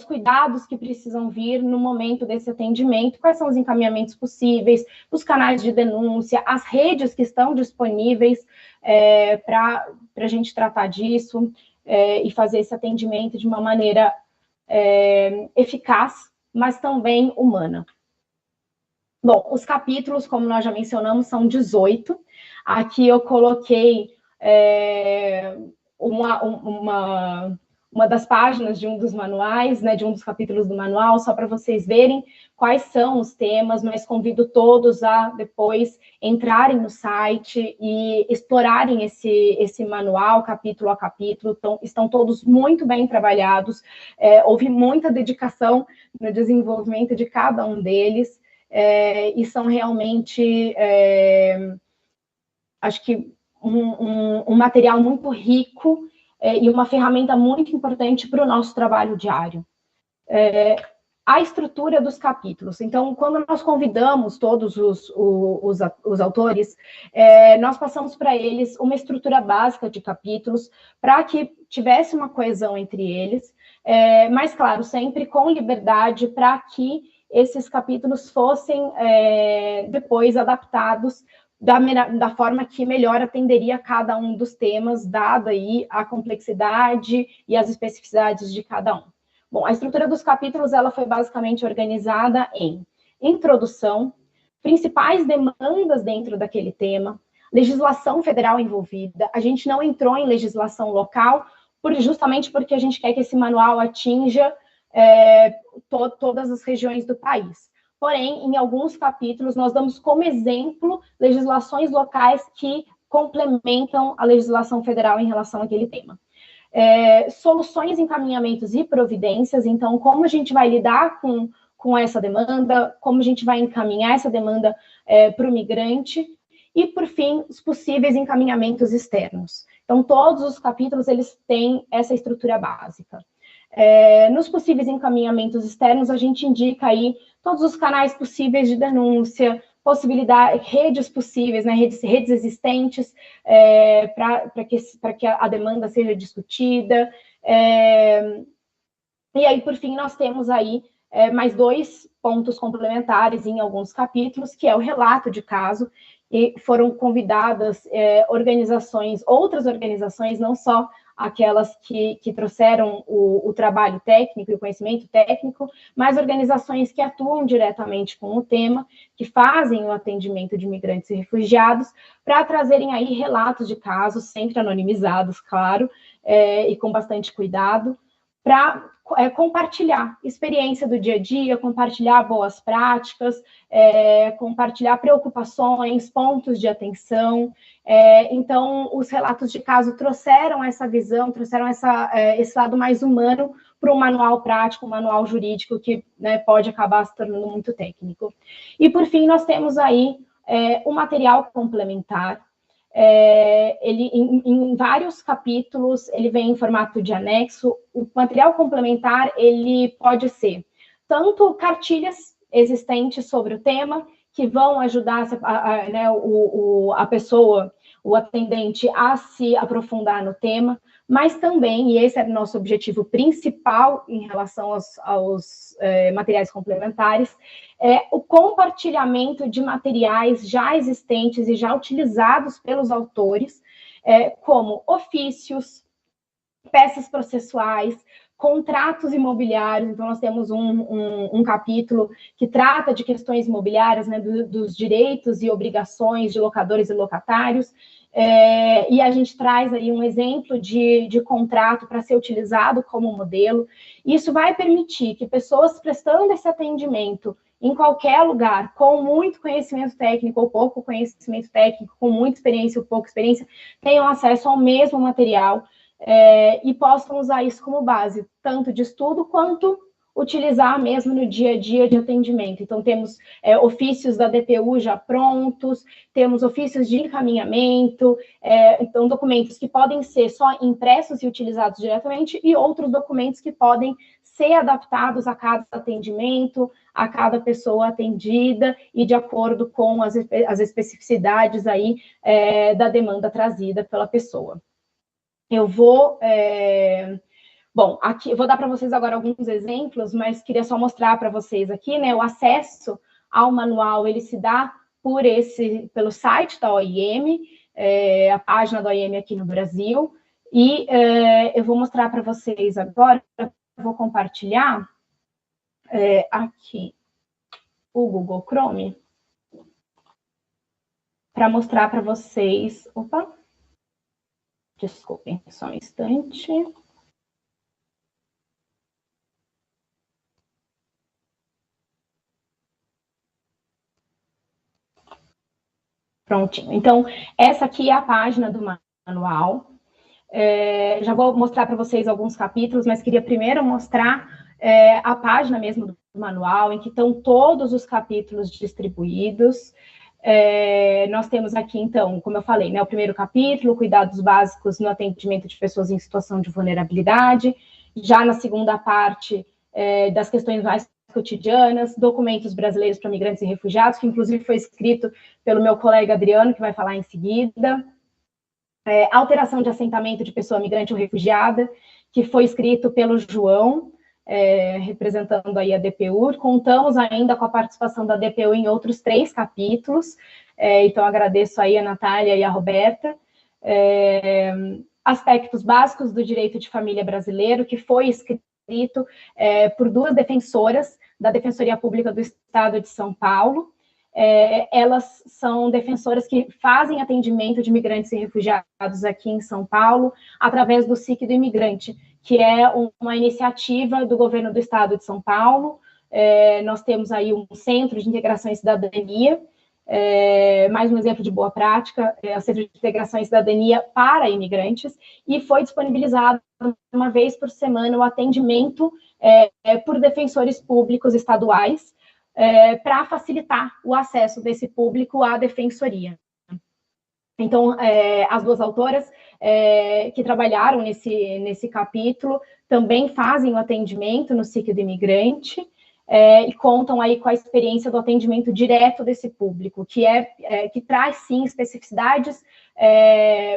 cuidados que precisam vir no momento desse atendimento, quais são os encaminhamentos possíveis, os canais de denúncia, as redes que estão disponíveis para a gente tratar disso e fazer esse atendimento de uma maneira eficaz, mas também humana. Bom, os capítulos, como nós já mencionamos, são 18. Aqui eu coloquei uma das páginas de um dos manuais, né, de um dos capítulos do manual, só para vocês verem quais são os temas, mas convido todos a depois entrarem no site e explorarem esse manual, capítulo a capítulo. Então, estão todos muito bem trabalhados, houve muita dedicação no desenvolvimento de cada um deles, e são realmente, acho que, um material muito rico, e uma ferramenta muito importante para o nosso trabalho diário. A estrutura dos capítulos. Então, quando nós convidamos todos os autores, nós passamos para eles uma estrutura básica de capítulos para que tivesse uma coesão entre eles, mas, claro, sempre com liberdade para que esses capítulos fossem depois adaptados da forma que melhor atenderia cada um dos temas, dada aí a complexidade e as especificidades de cada um. Bom, a estrutura dos capítulos, ela foi basicamente organizada em introdução, principais demandas dentro daquele tema, legislação federal envolvida. A gente não entrou em legislação local, justamente porque a gente quer que esse manual atinja todas as regiões do país. Porém, em alguns capítulos, nós damos como exemplo legislações locais que complementam a legislação federal em relação àquele tema. Soluções, encaminhamentos e providências. Então, como a gente vai lidar com essa demanda, como a gente vai encaminhar essa demanda para o migrante. E, por fim, os possíveis encaminhamentos externos. Então, todos os capítulos, eles têm essa estrutura básica. Nos possíveis encaminhamentos externos, a gente indica aí todos os canais possíveis de denúncia, redes possíveis, né, redes existentes, para que a demanda seja discutida. E aí, por fim, nós temos aí mais 2 pontos complementares em alguns capítulos, que é o relato de caso, e foram convidadas outras organizações, não só aquelas que trouxeram o trabalho técnico e o conhecimento técnico, mas organizações que atuam diretamente com o tema, que fazem o atendimento de imigrantes e refugiados, para trazerem aí relatos de casos, sempre anonimizados, claro, e com bastante cuidado, para compartilhar experiência do dia a dia, compartilhar boas práticas, compartilhar preocupações, pontos de atenção. Então, os relatos de caso trouxeram essa visão, trouxeram esse lado mais humano para um manual prático, um manual jurídico que, né, pode acabar se tornando muito técnico. E, por fim, nós temos aí um material complementar. Ele, em vários capítulos, ele vem em formato de anexo. O material complementar, ele pode ser tanto cartilhas existentes sobre o tema, que vão ajudar a pessoa, o atendente, a se aprofundar no tema, mas também, e esse é o nosso objetivo principal em relação aos materiais complementares, o compartilhamento de materiais já existentes e já utilizados pelos autores, como ofícios, peças processuais, contratos imobiliários. Então, nós temos um capítulo que trata de questões imobiliárias, né, dos direitos e obrigações de locadores e locatários, e a gente traz aí um exemplo de contrato para ser utilizado como modelo. Isso vai permitir que pessoas prestando esse atendimento em qualquer lugar, com muito conhecimento técnico ou pouco conhecimento técnico, com muita experiência ou pouca experiência, tenham acesso ao mesmo material, e possam usar isso como base, tanto de estudo quanto utilizar mesmo no dia a dia de atendimento. Então, temos ofícios da DPU já prontos, temos ofícios de encaminhamento, então, documentos que podem ser só impressos e utilizados diretamente, e outros documentos que podem ser adaptados a cada atendimento, a cada pessoa atendida, e de acordo com as especificidades aí, da demanda trazida pela pessoa. Eu vou... Bom, aqui eu vou dar para vocês agora alguns exemplos, mas queria só mostrar para vocês aqui, né? O acesso ao manual, ele se dá pelo site da OIM, a página da OIM aqui no Brasil, e eu vou mostrar para vocês agora, eu vou compartilhar aqui o Google Chrome, para mostrar para vocês... Opa! Desculpem, só um instante... Prontinho. Então, essa aqui é a página do manual. Já vou mostrar para vocês alguns capítulos, mas queria primeiro mostrar a página mesmo do manual, em que estão todos os capítulos distribuídos. Nós temos aqui, então, como eu falei, né, o primeiro capítulo, cuidados básicos no atendimento de pessoas em situação de vulnerabilidade. Já na segunda parte, das questões mais cotidianas, documentos brasileiros para migrantes e refugiados, que inclusive foi escrito pelo meu colega Adriano, que vai falar em seguida. Alteração de assentamento de pessoa migrante ou refugiada, que foi escrito pelo João, representando aí a DPU. Contamos ainda com a participação da DPU em outros 3 capítulos, então agradeço aí a Natália e a Roberta. Aspectos básicos do direito de família brasileiro, que foi escrito por 2 defensoras da Defensoria Pública do Estado de São Paulo. Elas são defensoras que fazem atendimento de imigrantes e refugiados aqui em São Paulo, através do SIC do Imigrante, que é uma iniciativa do governo do Estado de São Paulo. Nós temos aí um Centro de Integração e Cidadania, mais um exemplo de boa prática, o Centro de Integração e Cidadania para imigrantes, e foi disponibilizado uma vez por semana o atendimento por defensores públicos estaduais, para facilitar o acesso desse público à defensoria. Então, as duas autoras que trabalharam nesse capítulo também fazem o atendimento no SIC do imigrante e contam aí com a experiência do atendimento direto desse público, que traz, sim, especificidades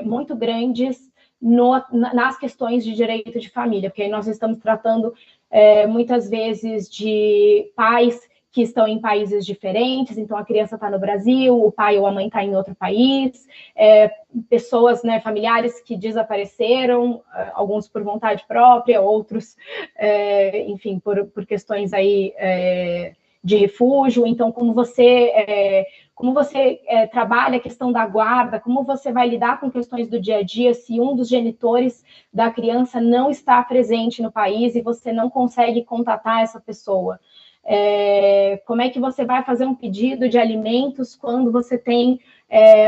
muito grandes nas questões de direito de família, porque aí nós estamos tratando muitas vezes de pais que estão em países diferentes, então a criança está no Brasil, o pai ou a mãe está em outro país, pessoas, né, familiares que desapareceram, alguns por vontade própria, outros, enfim, por questões aí de refúgio. Então, como você trabalha a questão da guarda, como você vai lidar com questões do dia a dia se um dos genitores da criança não está presente no país e você não consegue contatar essa pessoa. Como é que você vai fazer um pedido de alimentos quando você tem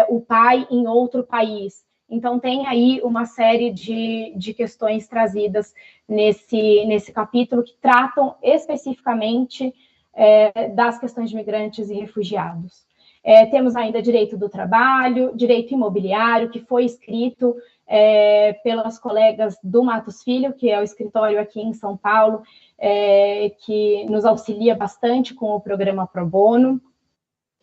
o pai em outro país? Então, tem aí uma série de questões trazidas nesse capítulo que tratam especificamente das questões de migrantes e refugiados. Temos ainda direito do trabalho, direito imobiliário, que foi escrito pelas colegas do Matos Filho, que é o escritório aqui em São Paulo, que nos auxilia bastante com o programa Pro Bono,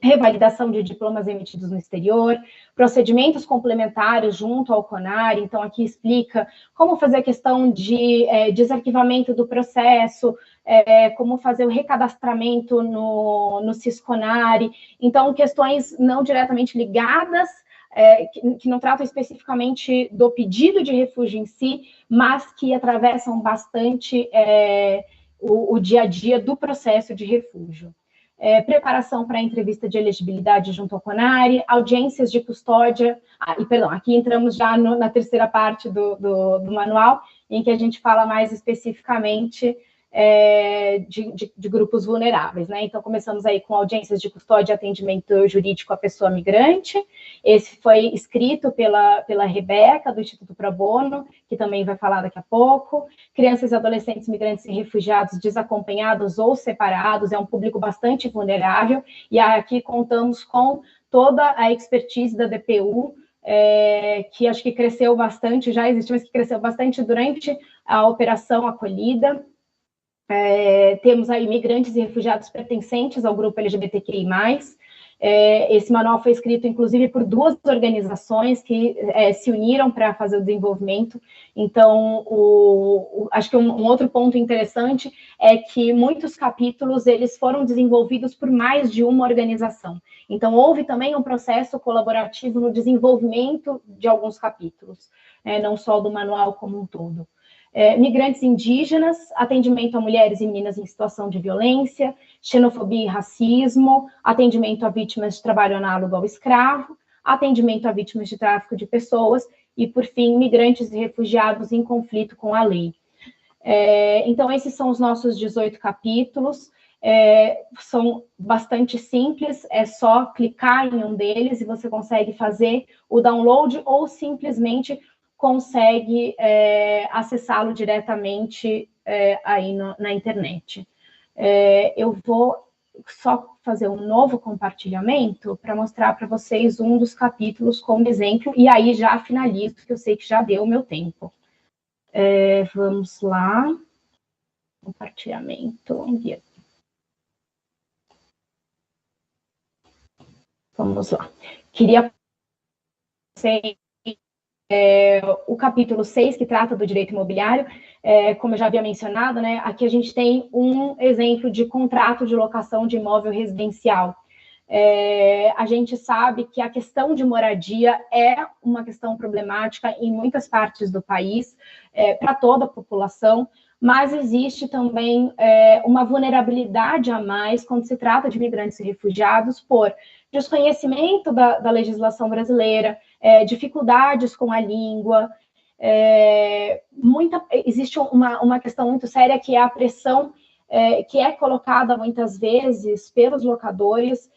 revalidação de diplomas emitidos no exterior, procedimentos complementares junto ao CONAR. Então, aqui explica como fazer a questão de desarquivamento do processo, como fazer o recadastramento no Sisconari. Então, questões não diretamente ligadas, que não tratam especificamente do pedido de refúgio em si, mas que atravessam bastante o dia a dia do processo de refúgio. Preparação para a entrevista de elegibilidade junto ao CONARE, audiências de custódia, aqui entramos já na terceira parte do manual, em que a gente fala mais especificamente de grupos vulneráveis, né? Então, começamos aí com audiências de custódia e atendimento jurídico à pessoa migrante. Esse foi escrito pela Rebeca, do Instituto Pro Bono, que também vai falar daqui a pouco. Crianças e adolescentes migrantes e refugiados desacompanhados ou separados, é um público bastante vulnerável, e aqui contamos com toda a expertise da DPU, que acho que cresceu bastante, já existe, mas que cresceu bastante durante a Operação Acolhida. Temos aí migrantes e refugiados pertencentes ao grupo LGBTQI+. Esse manual foi escrito, inclusive, por duas organizações que se uniram para fazer o desenvolvimento. Então, acho que um outro ponto interessante é que muitos capítulos eles foram desenvolvidos por mais de uma organização. Então, houve também um processo colaborativo no desenvolvimento de alguns capítulos, não só do manual como um todo. Migrantes indígenas, atendimento a mulheres e meninas em situação de violência, xenofobia e racismo, atendimento a vítimas de trabalho análogo ao escravo, atendimento a vítimas de tráfico de pessoas e, por fim, migrantes e refugiados em conflito com a lei. Então, esses são os nossos 18 capítulos, são bastante simples, é só clicar em um deles e você consegue fazer o download ou simplesmente consegue acessá-lo diretamente aí na internet. Eu vou só fazer um novo compartilhamento para mostrar para vocês um dos capítulos como exemplo, e aí já finalizo, porque eu sei que já deu o meu tempo. Vamos lá. Compartilhamento. Vamos lá. Queria o capítulo 6, que trata do direito imobiliário, como eu já havia mencionado, né, aqui a gente tem um exemplo de contrato de locação de imóvel residencial. A gente sabe que a questão de moradia é uma questão problemática em muitas partes do país, para toda a população, mas existe também uma vulnerabilidade a mais quando se trata de imigrantes e refugiados por desconhecimento da legislação brasileira, dificuldades com a língua, existe uma questão muito séria que é a pressão que é colocada muitas vezes pelos locadores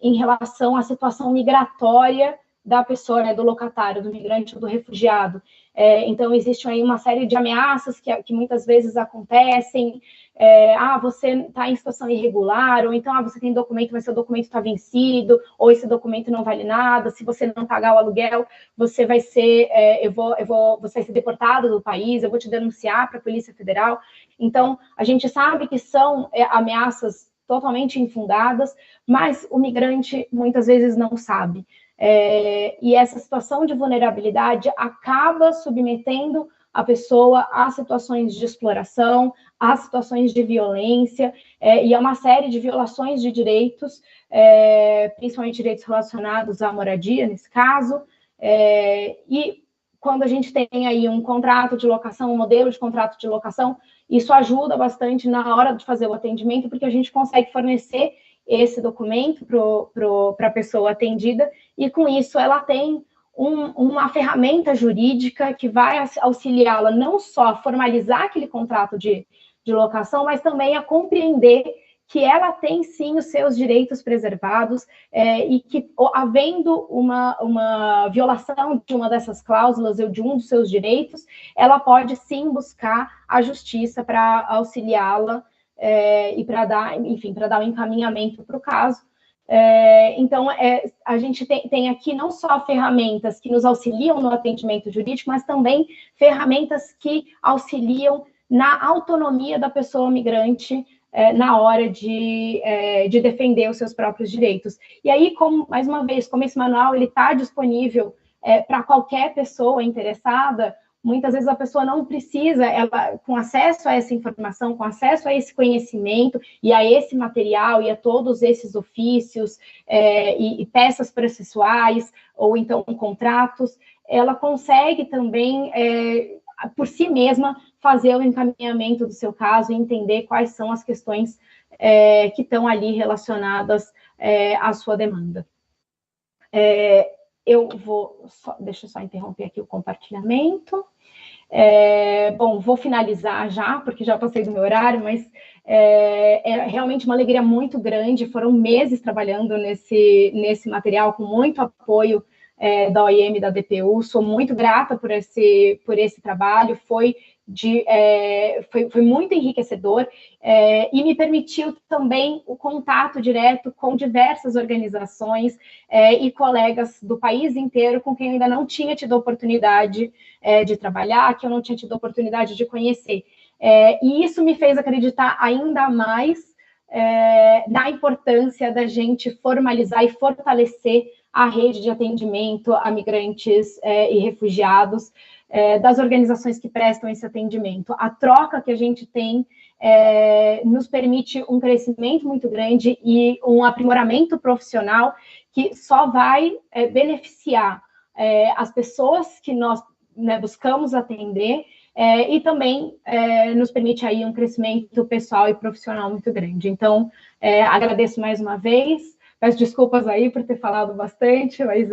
em relação à situação migratória da pessoa, né, do locatário, do migrante ou do refugiado. Então, existe aí uma série de ameaças que muitas vezes acontecem. Você está em situação irregular, ou então, você tem documento, mas seu documento está vencido, ou esse documento não vale nada, se você não pagar o aluguel, você vai ser, você vai ser deportado do país, eu vou te denunciar para a Polícia Federal. Então, a gente sabe que são ameaças totalmente infundadas, mas o migrante muitas vezes não sabe. E essa situação de vulnerabilidade acaba submetendo a pessoa a situações de exploração, a situações de violência, e a uma série de violações de direitos, principalmente direitos relacionados à moradia, nesse caso, e quando a gente tem aí um contrato de locação, um modelo de contrato de locação, isso ajuda bastante na hora de fazer o atendimento, porque a gente consegue fornecer esse documento para a pessoa atendida, e com isso ela tem uma ferramenta jurídica que vai auxiliá-la não só a formalizar aquele contrato de locação, mas também a compreender que ela tem, sim, os seus direitos preservados, e que, havendo uma violação de uma dessas cláusulas ou de um dos seus direitos, ela pode, sim, buscar a justiça para auxiliá-la e para dar um encaminhamento para o caso. Então, a gente tem aqui não só ferramentas que nos auxiliam no atendimento jurídico, mas também ferramentas que auxiliam na autonomia da pessoa migrante na hora de defender os seus próprios direitos. E aí, mais uma vez, como esse manual está disponível para qualquer pessoa interessada, muitas vezes a pessoa não precisa, ela, com acesso a essa informação, com acesso a esse conhecimento e a esse material e a todos esses ofícios e peças processuais, ou então contratos, ela consegue também, por si mesma, fazer o encaminhamento do seu caso e entender quais são as questões que estão ali relacionadas à sua demanda. Deixa eu só interromper aqui o compartilhamento. Bom, vou finalizar já, porque já passei do meu horário, mas é realmente uma alegria muito grande. Foram meses trabalhando nesse material, com muito apoio da OIM e da DPU. Sou muito grata por esse trabalho. Foi muito enriquecedor e me permitiu também o contato direto com diversas organizações e colegas do país inteiro com quem eu ainda não tinha tido a oportunidade de trabalhar, que eu não tinha tido a oportunidade de conhecer. E isso me fez acreditar ainda mais na importância da gente formalizar e fortalecer a rede de atendimento a migrantes e refugiados, das organizações que prestam esse atendimento. A troca que a gente tem nos permite um crescimento muito grande e um aprimoramento profissional que só vai beneficiar as pessoas que nós buscamos atender e também nos permite aí um crescimento pessoal e profissional muito grande. Então, agradeço mais uma vez. Peço desculpas aí por ter falado bastante, mas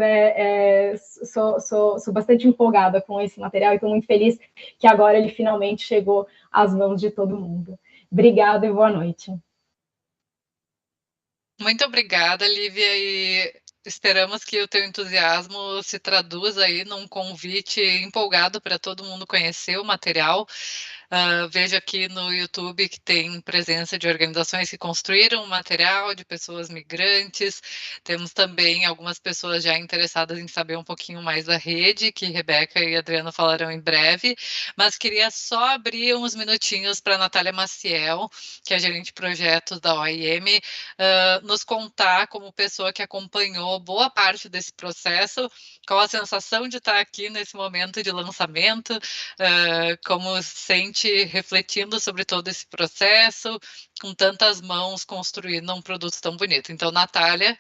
sou bastante empolgada com esse material e estou muito feliz que agora ele finalmente chegou às mãos de todo mundo. Obrigada e boa noite. Muito obrigada, Lívia, e esperamos que o teu entusiasmo se traduza aí num convite empolgado para todo mundo conhecer o material. Vejo aqui no YouTube que tem presença de organizações que construíram o material, de pessoas migrantes. Temos também algumas pessoas já interessadas em saber um pouquinho mais da rede, que Rebeca e Adriano falarão em breve. Mas queria só abrir uns minutinhos para a Natália Maciel, que é gerente de projetos da OIM, nos contar, como pessoa que acompanhou boa parte desse processo, qual a sensação de estar aqui nesse momento de lançamento, como sente refletindo sobre todo esse processo, com tantas mãos construindo um produto tão bonito. Então, Natália,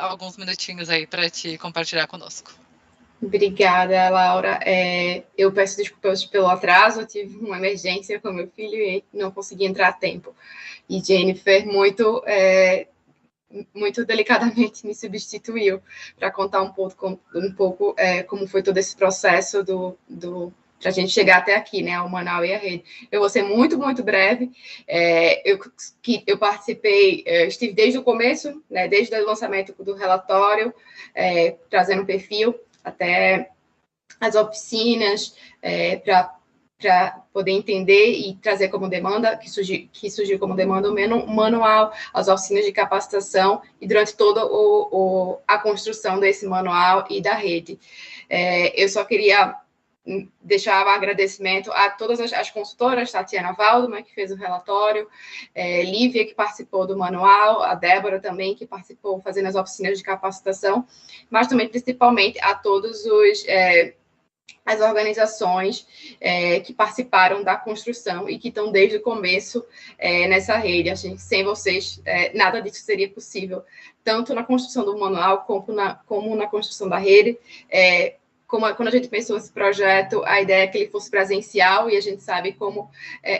alguns minutinhos aí para te compartilhar conosco. Obrigada, Laura. Eu peço desculpas pelo atraso, eu tive uma emergência com meu filho e não consegui entrar a tempo. E Jennifer, muito delicadamente me substituiu para contar um pouco como foi todo esse processo a gente chegar até aqui, né, o manual e a rede. Eu vou ser muito, muito breve. Eu participei, estive desde o começo, né, desde o lançamento do relatório, trazendo um perfil até as oficinas, para poder entender e trazer como demanda, que surgiu como demanda o manual, as oficinas de capacitação e durante toda a construção desse manual e da rede. Eu só queria deixar um agradecimento a todas as consultoras, Tatiana Waldman, que fez o relatório, Lívia, que participou do manual, a Débora também, que participou fazendo as oficinas de capacitação, mas também, principalmente, a todos as organizações que participaram da construção e que estão desde o começo nessa rede. Acho que sem vocês, nada disso seria possível, tanto na construção do manual como na construção da rede. Quando a gente pensou nesse projeto, a ideia é que ele fosse presencial, e a gente sabe como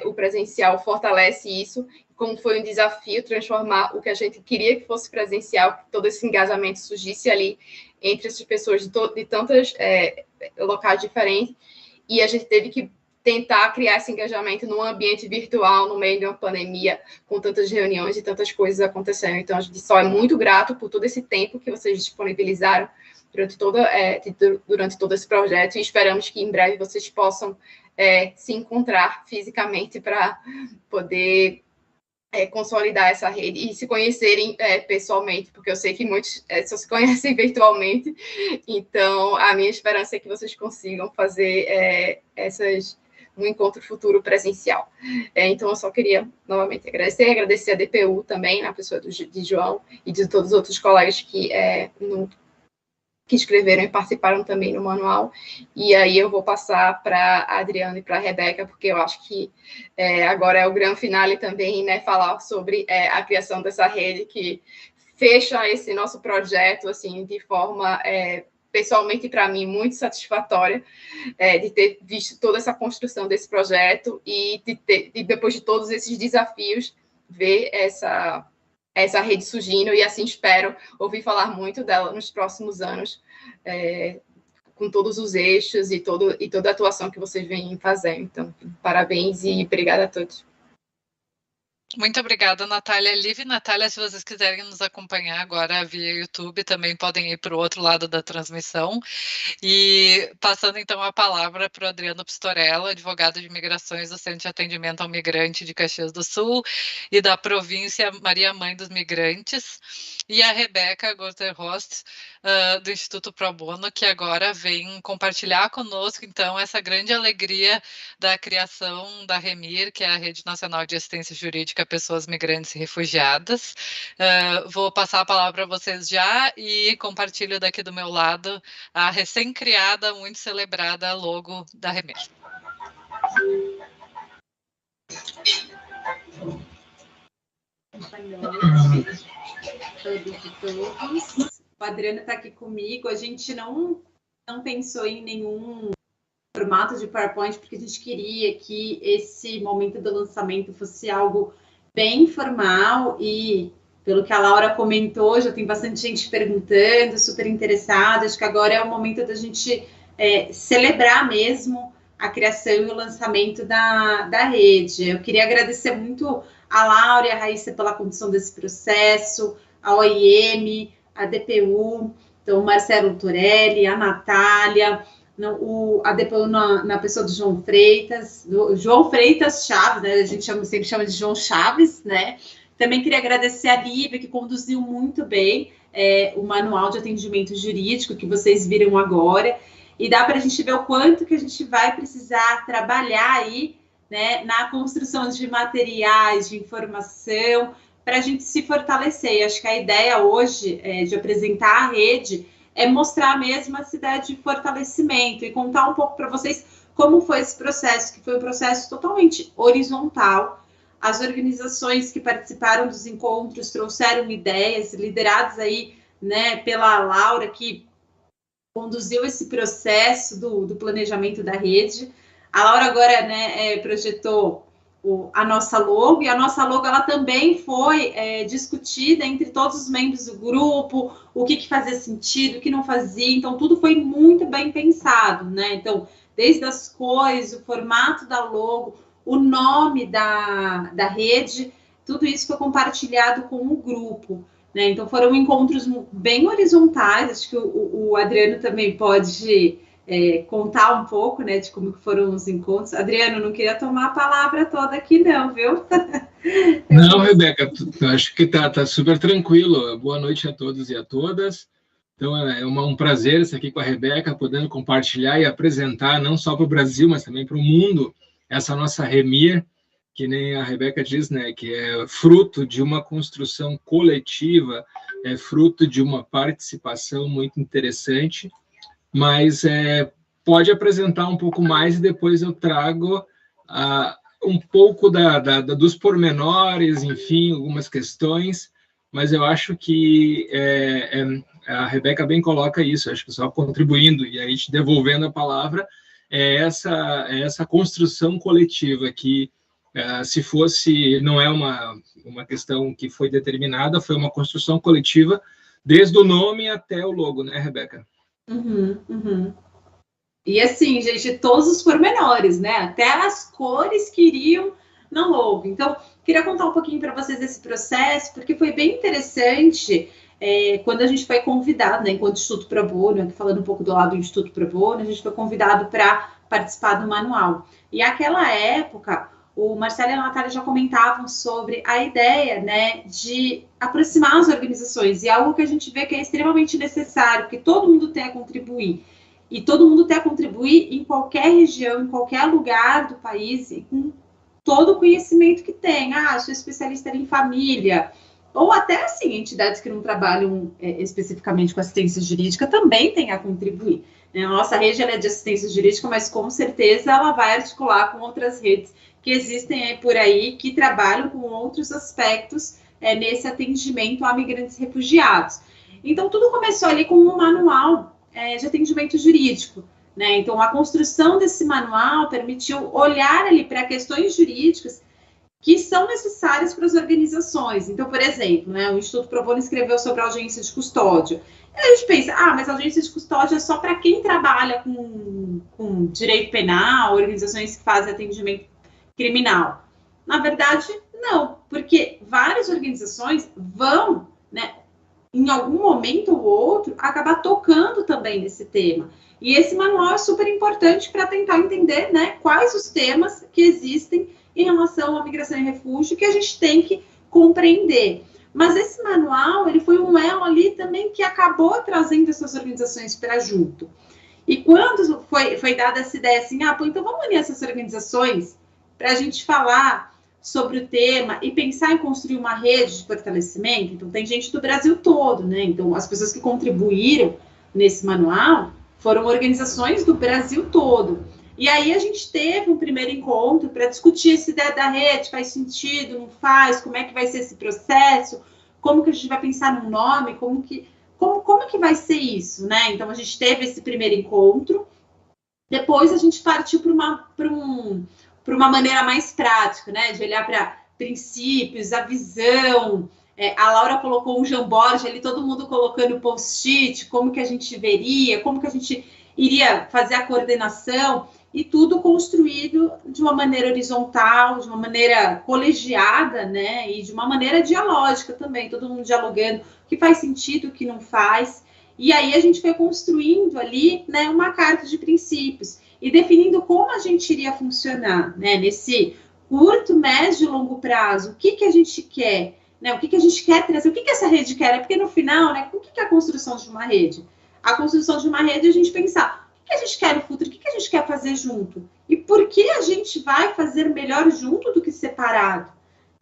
o presencial fortalece isso, como foi um desafio transformar o que a gente queria que fosse presencial, que todo esse engajamento surgisse ali entre essas pessoas de tantos locais diferentes, e a gente teve que tentar criar esse engajamento num ambiente virtual, no meio de uma pandemia, com tantas reuniões e tantas coisas acontecendo. Então, a gente só é muito grato por todo esse tempo que vocês disponibilizaram durante todo esse projeto, e esperamos que em breve vocês possam se encontrar fisicamente para poder consolidar essa rede e se conhecerem pessoalmente, porque eu sei que muitos só se conhecem virtualmente. Então, a minha esperança é que vocês consigam fazer um encontro futuro presencial. Então, eu só queria novamente agradecer a DPU também, na pessoa de João e de todos os outros colegas que escreveram e participaram também no manual. E aí eu vou passar para a Adriana e para a Rebeca, porque eu acho que agora é o grande finale também, né, falar sobre a criação dessa rede que fecha esse nosso projeto, assim, de forma, pessoalmente, para mim, muito satisfatória, de ter visto toda essa construção desse projeto e depois de todos esses desafios, ver essa rede surgindo, e assim espero ouvir falar muito dela nos próximos anos, com todos os eixos e toda a atuação que vocês vêm fazendo. Então, parabéns e obrigada a todos. Muito obrigada, Natália. Liv e Natália, se vocês quiserem nos acompanhar agora via YouTube, também podem ir para o outro lado da transmissão. E passando então a palavra para o Adriano Pistorella, advogado de imigrações do Centro de Atendimento ao Migrante de Caxias do Sul e da província Maria Mãe dos Migrantes, e a Rebeca Gorterhost, do Instituto Pro Bono, que agora vem compartilhar conosco, então, essa grande alegria da criação da REMIR, que é a Rede Nacional de Assistência Jurídica a Pessoas Migrantes e Refugiadas. Vou passar a palavra para vocês já e compartilho daqui do meu lado a recém-criada, muito celebrada logo da REMIR. Todos. O Adriano está aqui comigo. A gente não pensou em nenhum formato de PowerPoint, porque a gente queria que esse momento do lançamento fosse algo bem informal, e pelo que a Laura comentou, já tem bastante gente perguntando, super interessada. Acho que agora é o momento da gente celebrar mesmo a criação e o lançamento da rede. Eu queria agradecer muito a Laura e a Raíssa pela condução desse processo, a OIM, a DPU, então o Marcelo Torelli, a Natália, a DPU na pessoa do João Freitas Chaves, né? A gente sempre chama de João Chaves, né? Também queria agradecer a Lívia, que conduziu muito bem o manual de atendimento jurídico que vocês viram agora, e dá para a gente ver o quanto que a gente vai precisar trabalhar aí, né, na construção de materiais, de informação, para a gente se fortalecer. E acho que a ideia hoje de apresentar a rede é mostrar mesmo essa ideia de fortalecimento e contar um pouco para vocês como foi esse processo, que foi um processo totalmente horizontal. As organizações que participaram dos encontros trouxeram ideias, lideradas aí, né, pela Laura, que conduziu esse processo do planejamento da rede. A Laura agora, né, projetou a nossa logo, e a nossa logo ela também foi discutida entre todos os membros do grupo, o que fazia sentido, o que não fazia. Então, tudo foi muito bem pensado, né? Então, desde as cores, o formato da logo, o nome da rede, tudo isso foi compartilhado com o grupo, né? Então foram encontros bem horizontais, acho que o Adriano também pode contar um pouco, né, de como foram os encontros. Adriano, não queria tomar a palavra toda aqui não, viu? Não, Rebeca, acho que tá super tranquilo. Boa noite a todos e a todas. Então, é um prazer estar aqui com a Rebeca, podendo compartilhar e apresentar, não só para o Brasil, mas também para o mundo, essa nossa Remir, que nem a Rebeca diz, né, que é fruto de uma construção coletiva, é fruto de uma participação muito interessante, mas pode apresentar um pouco mais e depois eu trago um pouco dos pormenores, enfim, algumas questões, mas eu acho que a Rebeca bem coloca isso, acho que só contribuindo e aí te devolvendo a palavra, essa construção coletiva que, se fosse, não é uma questão que foi determinada, foi uma construção coletiva desde o nome até o logo, né, Rebeca? Uhum. E assim, gente, todos os pormenores, né? Até as cores que iriam na logo. Então, queria contar um pouquinho para vocês desse processo, porque foi bem interessante quando a gente foi convidado, né, enquanto Instituto Pro Bono, aqui falando um pouco do lado do Instituto Pro Bono, a gente foi convidado para participar do manual. E naquela época, o Marcelo e a Natália já comentavam sobre a ideia, né, de aproximar as organizações, e algo que a gente vê que é extremamente necessário, que todo mundo tem a contribuir. E todo mundo tem a contribuir em qualquer região, em qualquer lugar do país, e com todo o conhecimento que tem. Sou especialista em família. Ou até, assim, entidades que não trabalham especificamente com assistência jurídica também têm a contribuir. A nossa rede ela é de assistência jurídica, mas com certeza ela vai articular com outras redes que existem por aí, que trabalham com outros aspectos nesse atendimento a migrantes refugiados. Então, tudo começou ali com um manual de atendimento jurídico, né? Então, a construção desse manual permitiu olhar ali para questões jurídicas que são necessárias para as organizações. Então, por exemplo, né, o Instituto Pro Bono escreveu sobre a audiência de custódia. E a gente pensa, mas a audiência de custódia é só para quem trabalha com direito penal, organizações que fazem atendimento criminal. Na verdade, não, porque várias organizações vão, né, em algum momento ou outro, acabar tocando também nesse tema. E esse manual é super importante para tentar entender, né, quais os temas que existem em relação à migração e refúgio que a gente tem que compreender. Mas esse manual, ele foi um elo ali também que acabou trazendo essas organizações para junto. E quando foi dada essa ideia assim, então vamos unir essas organizações para a gente falar sobre o tema e pensar em construir uma rede de fortalecimento. Então, tem gente do Brasil todo, né? Então, as pessoas que contribuíram nesse manual foram organizações do Brasil todo. E aí, a gente teve um primeiro encontro para discutir essa ideia da rede, faz sentido, não faz, como é que vai ser esse processo, como que a gente vai pensar no nome, como que vai ser isso, né? Então, a gente teve esse primeiro encontro, depois a gente partiu para uma maneira mais prática, né, de olhar para princípios, a visão. A Laura colocou um Jamboree ali, todo mundo colocando post-it, como que a gente veria, como que a gente iria fazer a coordenação, e tudo construído de uma maneira horizontal, de uma maneira colegiada, né, e de uma maneira dialógica também, todo mundo dialogando o que faz sentido, o que não faz. E aí a gente foi construindo ali, né, uma carta de princípios e definindo como a gente iria funcionar, né, nesse curto, médio e longo prazo, o que a gente quer, né, o que a gente quer trazer, o que essa rede quer, porque no final, né, o que é a construção de uma rede? A construção de uma rede é a gente pensar, o que a gente quer no futuro, o que a gente quer fazer junto? E por que a gente vai fazer melhor junto do que separado,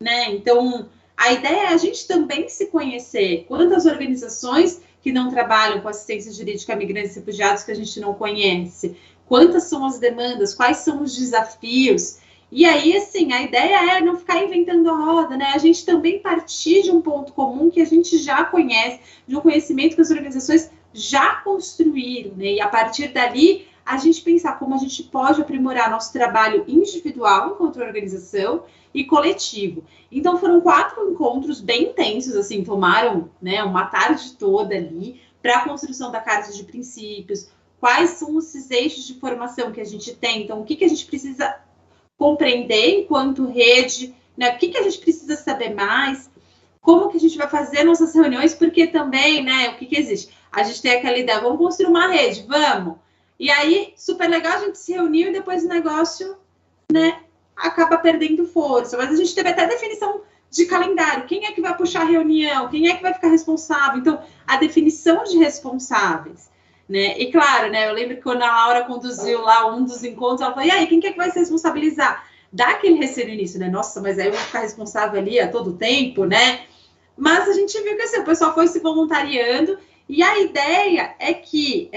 né? Então, a ideia é a gente também se conhecer. Quantas organizações que não trabalham com assistência jurídica a migrantes e refugiados que a gente não conhece? Quantas são as demandas? Quais são os desafios? E aí, assim, a ideia é não ficar inventando a roda, né? A gente também partir de um ponto comum que a gente já conhece, de um conhecimento que as organizações já construíram, né? E a partir dali, a gente pensar como a gente pode aprimorar nosso trabalho individual enquanto organização e coletivo. Então, foram 4 encontros bem intensos, assim, tomaram, né, uma tarde toda ali para a construção da carta de princípios, quais são esses eixos de formação que a gente tem. Então, o que a gente precisa compreender enquanto rede, né? O que a gente precisa saber mais, como que a gente vai fazer nossas reuniões, porque também, né, o que existe? A gente tem aquela ideia, vamos construir uma rede, vamos. E aí, super legal, a gente se reuniu e depois o negócio, né, acaba perdendo força. Mas a gente teve até definição de calendário. Quem é que vai puxar a reunião? Quem é que vai ficar responsável? Então, a definição de responsáveis. Né? E claro, né, eu lembro que quando a Laura conduziu lá um dos encontros, ela falou, e aí, quem que é que vai se responsabilizar? Dá aquele receio no início, né? Nossa, mas aí eu vou ficar responsável ali a todo tempo, né? Mas a gente viu que assim, o pessoal foi se voluntariando e a ideia é que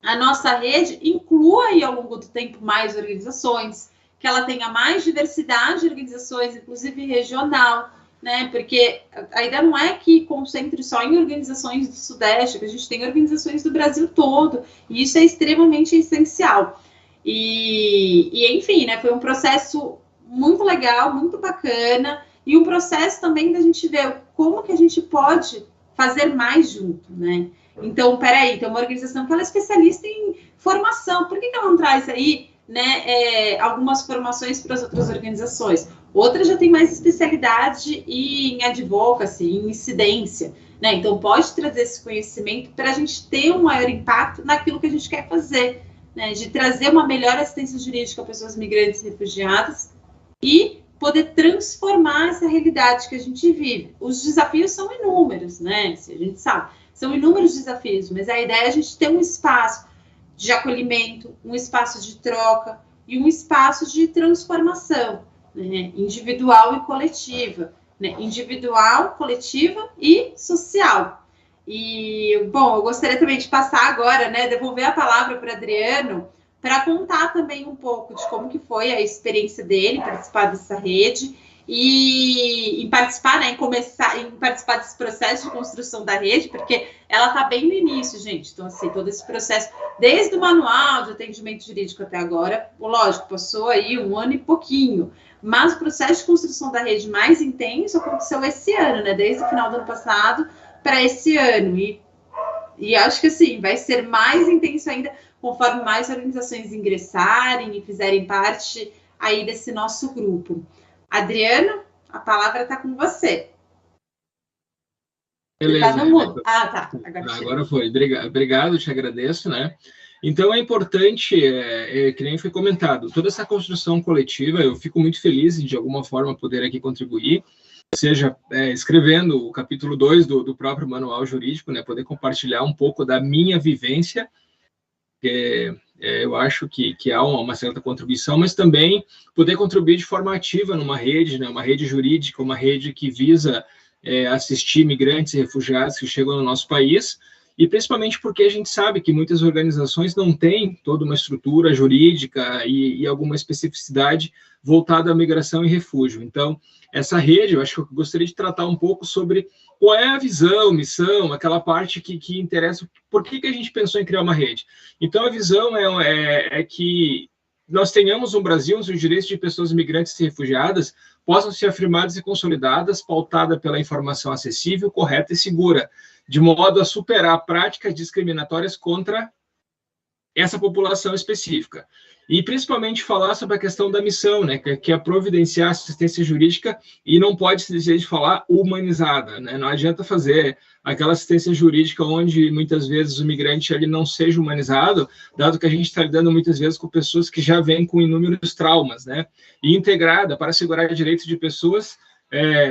a nossa rede inclua aí ao longo do tempo mais organizações, que ela tenha mais diversidade de organizações, inclusive regional, né? Porque a ideia não é que concentre só em organizações do Sudeste, que a gente tem organizações do Brasil todo, e isso é extremamente essencial. E enfim, né? Foi um processo muito legal, muito bacana, e um processo também da gente ver como que a gente pode fazer mais junto, né? Então, peraí, tem uma organização que ela é especialista em formação, por que ela não traz aí, né, algumas formações para as outras organizações? Outra já tem mais especialidade em advocacy, em incidência, né? Então, pode trazer esse conhecimento para a gente ter um maior impacto naquilo que a gente quer fazer, né? De trazer uma melhor assistência jurídica a pessoas migrantes e refugiadas e poder transformar essa realidade que a gente vive. Os desafios são inúmeros, né? A gente sabe, são inúmeros desafios, mas a ideia é a gente ter um espaço de acolhimento, um espaço de troca e um espaço de transformação, né? Individual e coletiva, né? Individual, coletiva e social. E, bom, eu gostaria também de passar agora, né, devolver a palavra para Adriano, para contar também um pouco de como que foi a experiência dele participar dessa rede e em participar, né, em participar desse processo de construção da rede, porque ela está bem no início, gente. Então, assim, todo esse processo, desde o manual de atendimento jurídico até agora, lógico, passou aí 1 ano e pouquinho, mas o processo de construção da rede mais intenso aconteceu esse ano, né, desde o final do ano passado para esse ano, e acho que, assim, vai ser mais intenso ainda conforme mais organizações ingressarem e fizerem parte aí desse nosso grupo. Adriano, a palavra está com você. Beleza. Tá no mudo. Tá. Agora foi. Obrigado, te agradeço, né? Então, é importante, que nem foi comentado, toda essa construção coletiva, eu fico muito feliz de alguma forma, poder aqui contribuir, seja escrevendo o capítulo 2 do próprio manual jurídico, né? Poder compartilhar um pouco da minha vivência, eu acho que há uma certa contribuição, mas também poder contribuir de forma ativa numa rede, né, uma rede jurídica, uma rede que visa assistir migrantes e refugiados que chegam no nosso país, e principalmente porque a gente sabe que muitas organizações não têm toda uma estrutura jurídica e alguma especificidade voltada à migração e refúgio. Então, essa rede, eu acho que eu gostaria de tratar um pouco sobre qual é a visão, missão, aquela parte que interessa, por que a gente pensou em criar uma rede. Então, a visão é que nós tenhamos no Brasil os direitos de pessoas migrantes e refugiadas possam ser afirmadas e consolidadas, pautada pela informação acessível, correta e segura, de modo a superar práticas discriminatórias contra essa população específica. E, principalmente, falar sobre a questão da missão, né, que é providenciar assistência jurídica, e não pode se dizer de falar humanizada, né? Não adianta fazer aquela assistência jurídica onde, muitas vezes, o migrante ele não seja humanizado, dado que a gente está lidando, muitas vezes, com pessoas que já vêm com inúmeros traumas, né? E integrada para assegurar direitos de pessoas,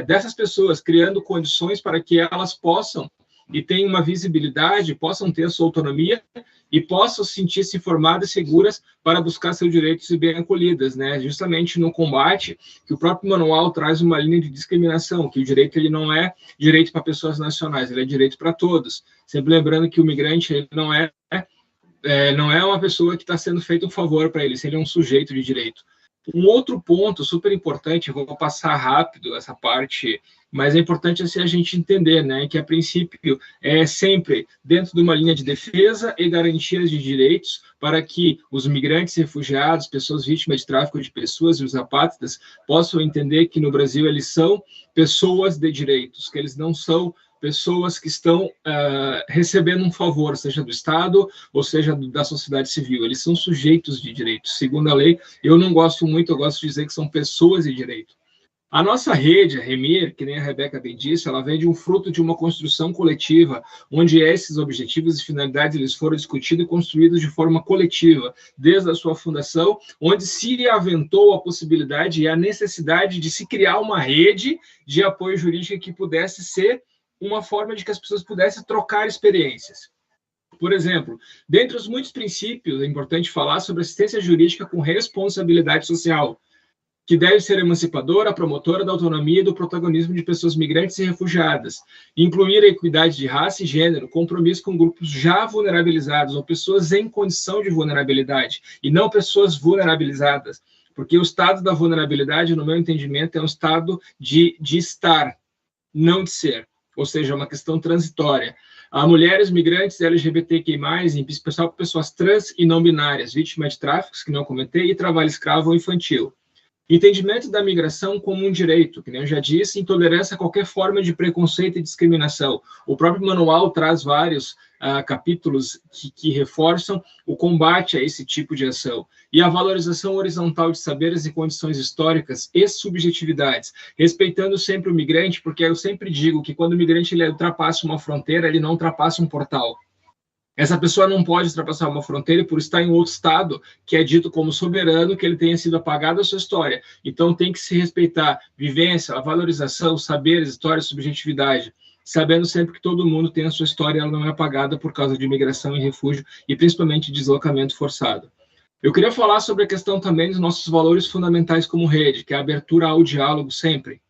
dessas pessoas, criando condições para que elas possam e tenham uma visibilidade, possam ter a sua autonomia e possam sentir-se informadas e seguras para buscar seus direitos e bem acolhidas, né? Justamente no combate, que o próprio manual traz uma linha de discriminação, que o direito ele não é direito para pessoas nacionais, ele é direito para todos. Sempre lembrando que o migrante ele não é uma pessoa que está sendo feito um favor para ele, ele é um sujeito de direito. Um outro ponto super importante, vou passar rápido essa parte, mas é importante assim, a gente entender, né, que a princípio é sempre dentro de uma linha de defesa e garantias de direitos para que os migrantes, refugiados, pessoas vítimas de tráfico de pessoas e os apátridas possam entender que no Brasil eles são pessoas de direitos, que eles não são pessoas que estão recebendo um favor, seja do Estado ou seja da sociedade civil. Eles são sujeitos de direito. Segundo a lei, eu não gosto muito, eu gosto de dizer que são pessoas de direito. A nossa rede, a Remir, que nem a Rebeca bem disse, ela vem de um fruto de uma construção coletiva, onde esses objetivos e finalidades eles foram discutidos e construídos de forma coletiva, desde a sua fundação, onde se aventou a possibilidade e a necessidade de se criar uma rede de apoio jurídico que pudesse ser uma forma de que as pessoas pudessem trocar experiências. Por exemplo, dentre os muitos princípios, é importante falar sobre assistência jurídica com responsabilidade social, que deve ser emancipadora, promotora da autonomia e do protagonismo de pessoas migrantes e refugiadas, incluir a equidade de raça e gênero, compromisso com grupos já vulnerabilizados ou pessoas em condição de vulnerabilidade, e não pessoas vulnerabilizadas, porque o estado da vulnerabilidade, no meu entendimento, é um estado de estar, não de ser, ou seja, é uma questão transitória. Há mulheres migrantes, LGBTQI+, em especial pessoas trans e não binárias, vítimas de tráficos, que não comentei, e trabalho escravo ou infantil. Entendimento da migração como um direito, que nem eu já disse, intolerância a qualquer forma de preconceito e discriminação. O próprio manual traz vários capítulos que reforçam o combate a esse tipo de ação. E a valorização horizontal de saberes e condições históricas e subjetividades, respeitando sempre o migrante, porque eu sempre digo que quando o migrante ele ultrapassa uma fronteira, ele não ultrapassa um portal. Essa pessoa não pode ultrapassar uma fronteira por estar em outro estado, que é dito como soberano, que ele tenha sido apagado a sua história. Então, tem que se respeitar vivência, a valorização, saberes, história, subjetividade, sabendo sempre que todo mundo tem a sua história, ela não é apagada por causa de imigração e refúgio, e principalmente deslocamento forçado. Eu queria falar sobre a questão também dos nossos valores fundamentais como rede, que é a abertura ao diálogo sempre,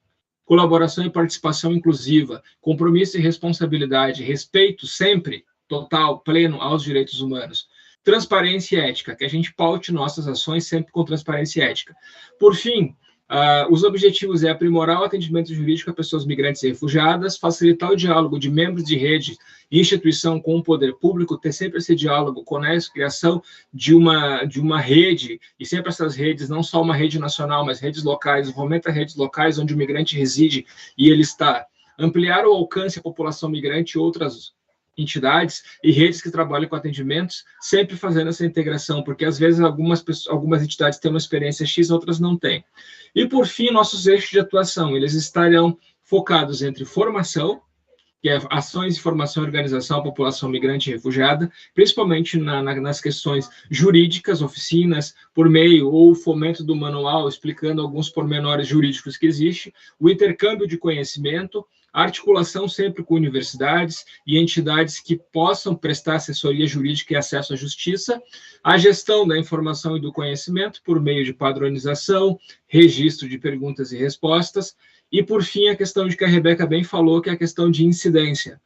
colaboração e participação inclusiva, compromisso e responsabilidade, respeito sempre, total, pleno aos direitos humanos. Transparência e ética, que a gente paute nossas ações sempre com transparência e ética. Por fim, os objetivos é aprimorar o atendimento jurídico a pessoas migrantes e refugiadas, facilitar o diálogo de membros de rede e instituição com o poder público, ter sempre esse diálogo com a criação de uma rede, e sempre essas redes, não só uma rede nacional, mas redes locais, fomenta redes locais onde o migrante reside e ele está. Ampliar o alcance à população migrante e outras entidades e redes que trabalham com atendimentos, sempre fazendo essa integração, porque às vezes algumas entidades têm uma experiência X, outras não têm. E por fim, nossos eixos de atuação, eles estarão focados entre formação, que é ações de formação e organização à população migrante e refugiada, principalmente nas questões jurídicas, oficinas, por meio ou fomento do manual, explicando alguns pormenores jurídicos que existem, o intercâmbio de conhecimento, a articulação sempre com universidades e entidades que possam prestar assessoria jurídica e acesso à justiça, a gestão da informação e do conhecimento por meio de padronização, registro de perguntas e respostas, e, por fim, a questão de que a Rebeca bem falou, que é a questão de incidência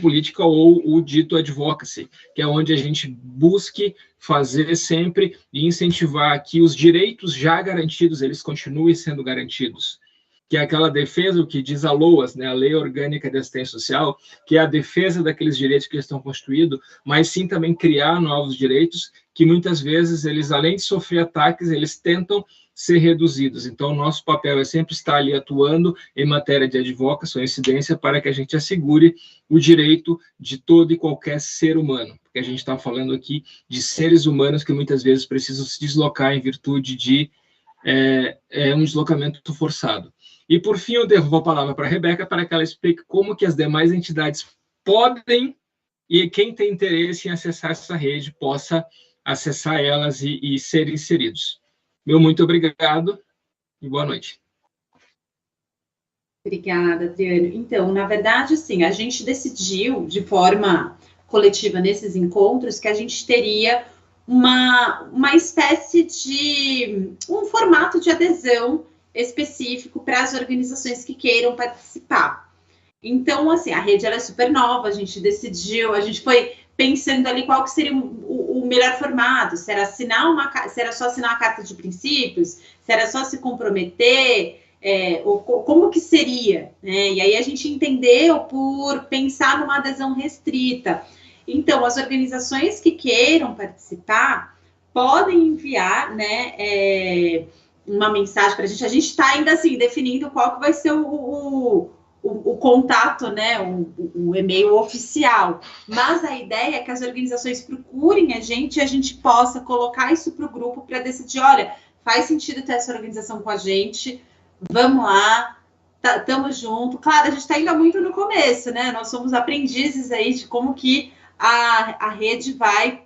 política ou o dito advocacy, que é onde a gente busque fazer sempre e incentivar que os direitos já garantidos, eles continuem sendo garantidos, que é aquela defesa, o que diz a LOAS, né, a Lei Orgânica de Assistência Social, que é a defesa daqueles direitos que estão constituídos, mas sim também criar novos direitos, que muitas vezes eles, além de sofrer ataques, eles tentam ser reduzidos. Então, o nosso papel é sempre estar ali atuando em matéria de advocacy ou incidência para que a gente assegure o direito de todo e qualquer ser humano, porque a gente está falando aqui de seres humanos que muitas vezes precisam se deslocar em virtude de um deslocamento forçado. E, por fim, eu devolvo a palavra para a Rebeca para que ela explique como que as demais entidades podem, e quem tem interesse em acessar essa rede, possa acessar elas e ser inseridos. Meu muito obrigado e boa noite. Obrigada, Adriano. Então, na verdade, sim, a gente decidiu de forma coletiva nesses encontros que a gente teria uma espécie de um formato de adesão específico para as organizações que queiram participar. Então, assim, a rede ela é super nova, a gente decidiu, a gente foi pensando ali qual que seria o melhor formato, se era se era só assinar uma carta de princípios, se era só se comprometer, ou como que seria, né? E aí a gente entendeu por pensar numa adesão restrita. Então, as organizações que queiram participar podem enviar, né, uma mensagem para a gente. A gente está ainda assim definindo qual que vai ser o o contato, né, o e-mail oficial, mas a ideia é que as organizações procurem a gente e a gente possa colocar isso para o grupo para decidir, olha, faz sentido ter essa organização com a gente, vamos lá, estamos junto. Claro, a gente está ainda muito no começo, né, nós somos aprendizes aí de como que a rede vai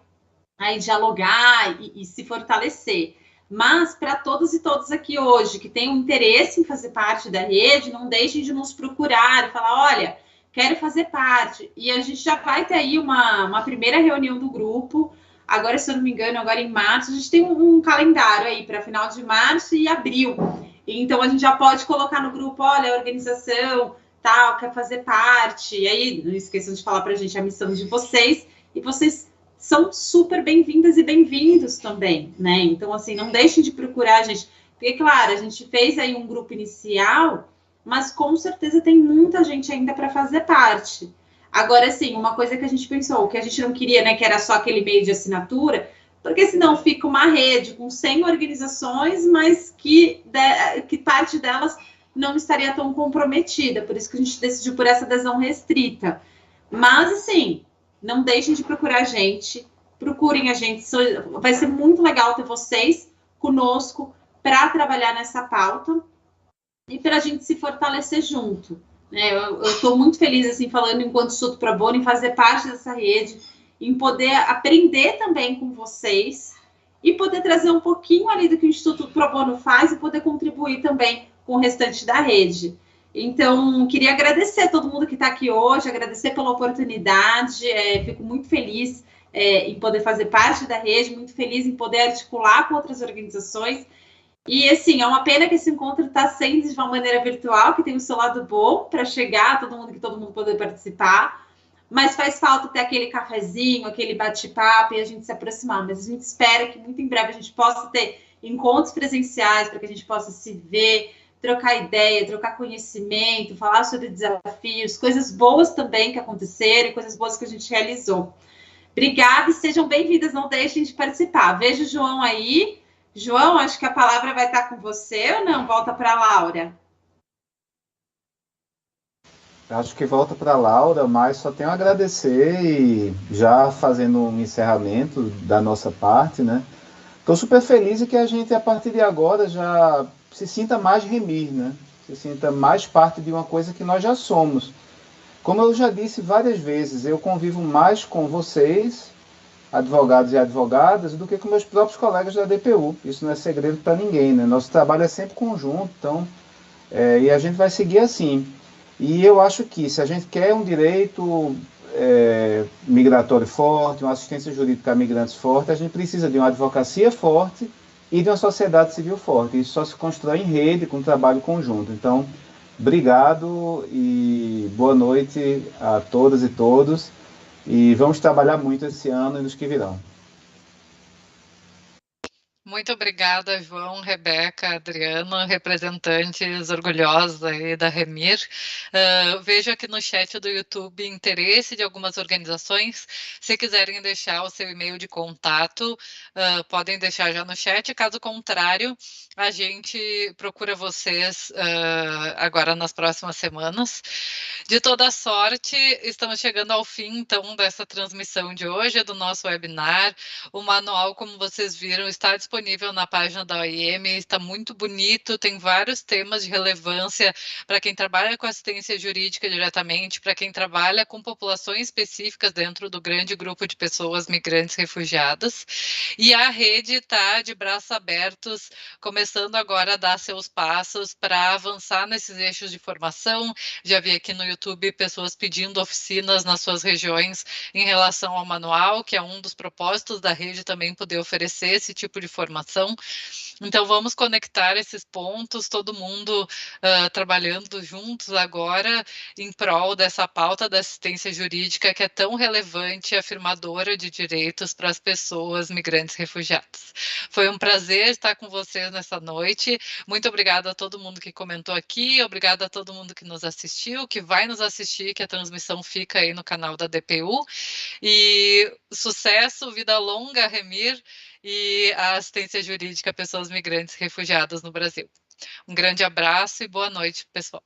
aí dialogar e se fortalecer. Mas para todos e todas aqui hoje que têm um interesse em fazer parte da rede, não deixem de nos procurar e falar, olha, quero fazer parte. E a gente já vai ter aí uma primeira reunião do grupo. Agora, se eu não me engano, agora em março, a gente tem um calendário aí para final de março e abril. Então, a gente já pode colocar no grupo, olha, a organização tal, quer fazer parte. E aí, não esqueçam de falar para a gente a missão de vocês. E vocês são super bem-vindas e bem-vindos também, né? Então, assim, não deixem de procurar a gente. Porque, claro, a gente fez aí um grupo inicial, mas com certeza tem muita gente ainda para fazer parte. Agora, assim, uma coisa que a gente pensou, que a gente não queria, né, que era só aquele e-mail de assinatura, porque senão fica uma rede com 100 organizações, mas que parte delas não estaria tão comprometida. Por isso que a gente decidiu por essa adesão restrita. Mas, assim, não deixem de procurar a gente, procurem a gente, vai ser muito legal ter vocês conosco para trabalhar nessa pauta e para a gente se fortalecer junto. Eu estou muito feliz, assim, falando enquanto Instituto Pro Bono, em fazer parte dessa rede, em poder aprender também com vocês e poder trazer um pouquinho ali do que o Instituto Pro Bono faz e poder contribuir também com o restante da rede. Então, queria agradecer a todo mundo que está aqui hoje, agradecer pela oportunidade, fico muito feliz em poder fazer parte da rede, muito feliz em poder articular com outras organizações. E, assim, é uma pena que esse encontro está sendo de uma maneira virtual, que tem o seu lado bom para chegar a todo mundo poder participar, mas faz falta ter aquele cafezinho, aquele bate-papo e a gente se aproximar. Mas a gente espera que muito em breve a gente possa ter encontros presenciais para que a gente possa se ver, trocar ideia, trocar conhecimento, falar sobre desafios, coisas boas também que aconteceram, coisas boas que a gente realizou. Obrigada e sejam bem-vindas, não deixem de participar. Vejo o João aí. João, acho que a palavra vai estar com você ou não? Volta para a Laura. Acho que volta para a Laura, mas só tenho a agradecer e já fazendo um encerramento da nossa parte, né? Estou super feliz e que a gente, a partir de agora, já se sinta mais Remir, né? Se sinta mais parte de uma coisa que nós já somos. Como eu já disse várias vezes, eu convivo mais com vocês, advogados e advogadas, do que com meus próprios colegas da DPU. Isso não é segredo para ninguém, né? Nosso trabalho é sempre conjunto, então, e a gente vai seguir assim. E eu acho que se a gente quer um direito migratório forte, uma assistência jurídica a migrantes forte, a gente precisa de uma advocacia forte e de uma sociedade civil forte. Isso só se constrói em rede, com trabalho conjunto. Então, obrigado e boa noite a todas e todos. E vamos trabalhar muito esse ano e nos que virão. Muito obrigada, João, Rebeca, Adriano, representantes orgulhosos aí da Remir. Vejo aqui no chat do YouTube interesse de algumas organizações. Se quiserem deixar o seu e-mail de contato, podem deixar já no chat. Caso contrário, a gente procura vocês agora nas próximas semanas. De toda sorte, estamos chegando ao fim, então, dessa transmissão de hoje, do nosso webinar. O manual, como vocês viram, está disponível na página da OIM, está muito bonito, tem vários temas de relevância para quem trabalha com assistência jurídica diretamente, para quem trabalha com populações específicas dentro do grande grupo de pessoas migrantes refugiadas. E a rede está de braços abertos, começando agora a dar seus passos para avançar nesses eixos de formação. Já vi aqui no YouTube pessoas pedindo oficinas nas suas regiões em relação ao manual, que é um dos propósitos da rede também poder oferecer esse tipo de formação. Então, vamos conectar esses pontos, todo mundo trabalhando juntos agora em prol dessa pauta da assistência jurídica que é tão relevante e afirmadora de direitos para as pessoas migrantes refugiadas. Foi um prazer estar com vocês nessa noite. Muito obrigada a todo mundo que comentou aqui, obrigada a todo mundo que nos assistiu, que vai nos assistir, que a transmissão fica aí no canal da DPU. E sucesso, vida longa, Remir, e a assistência jurídica a pessoas migrantes refugiadas no Brasil. Um grande abraço e boa noite, pessoal.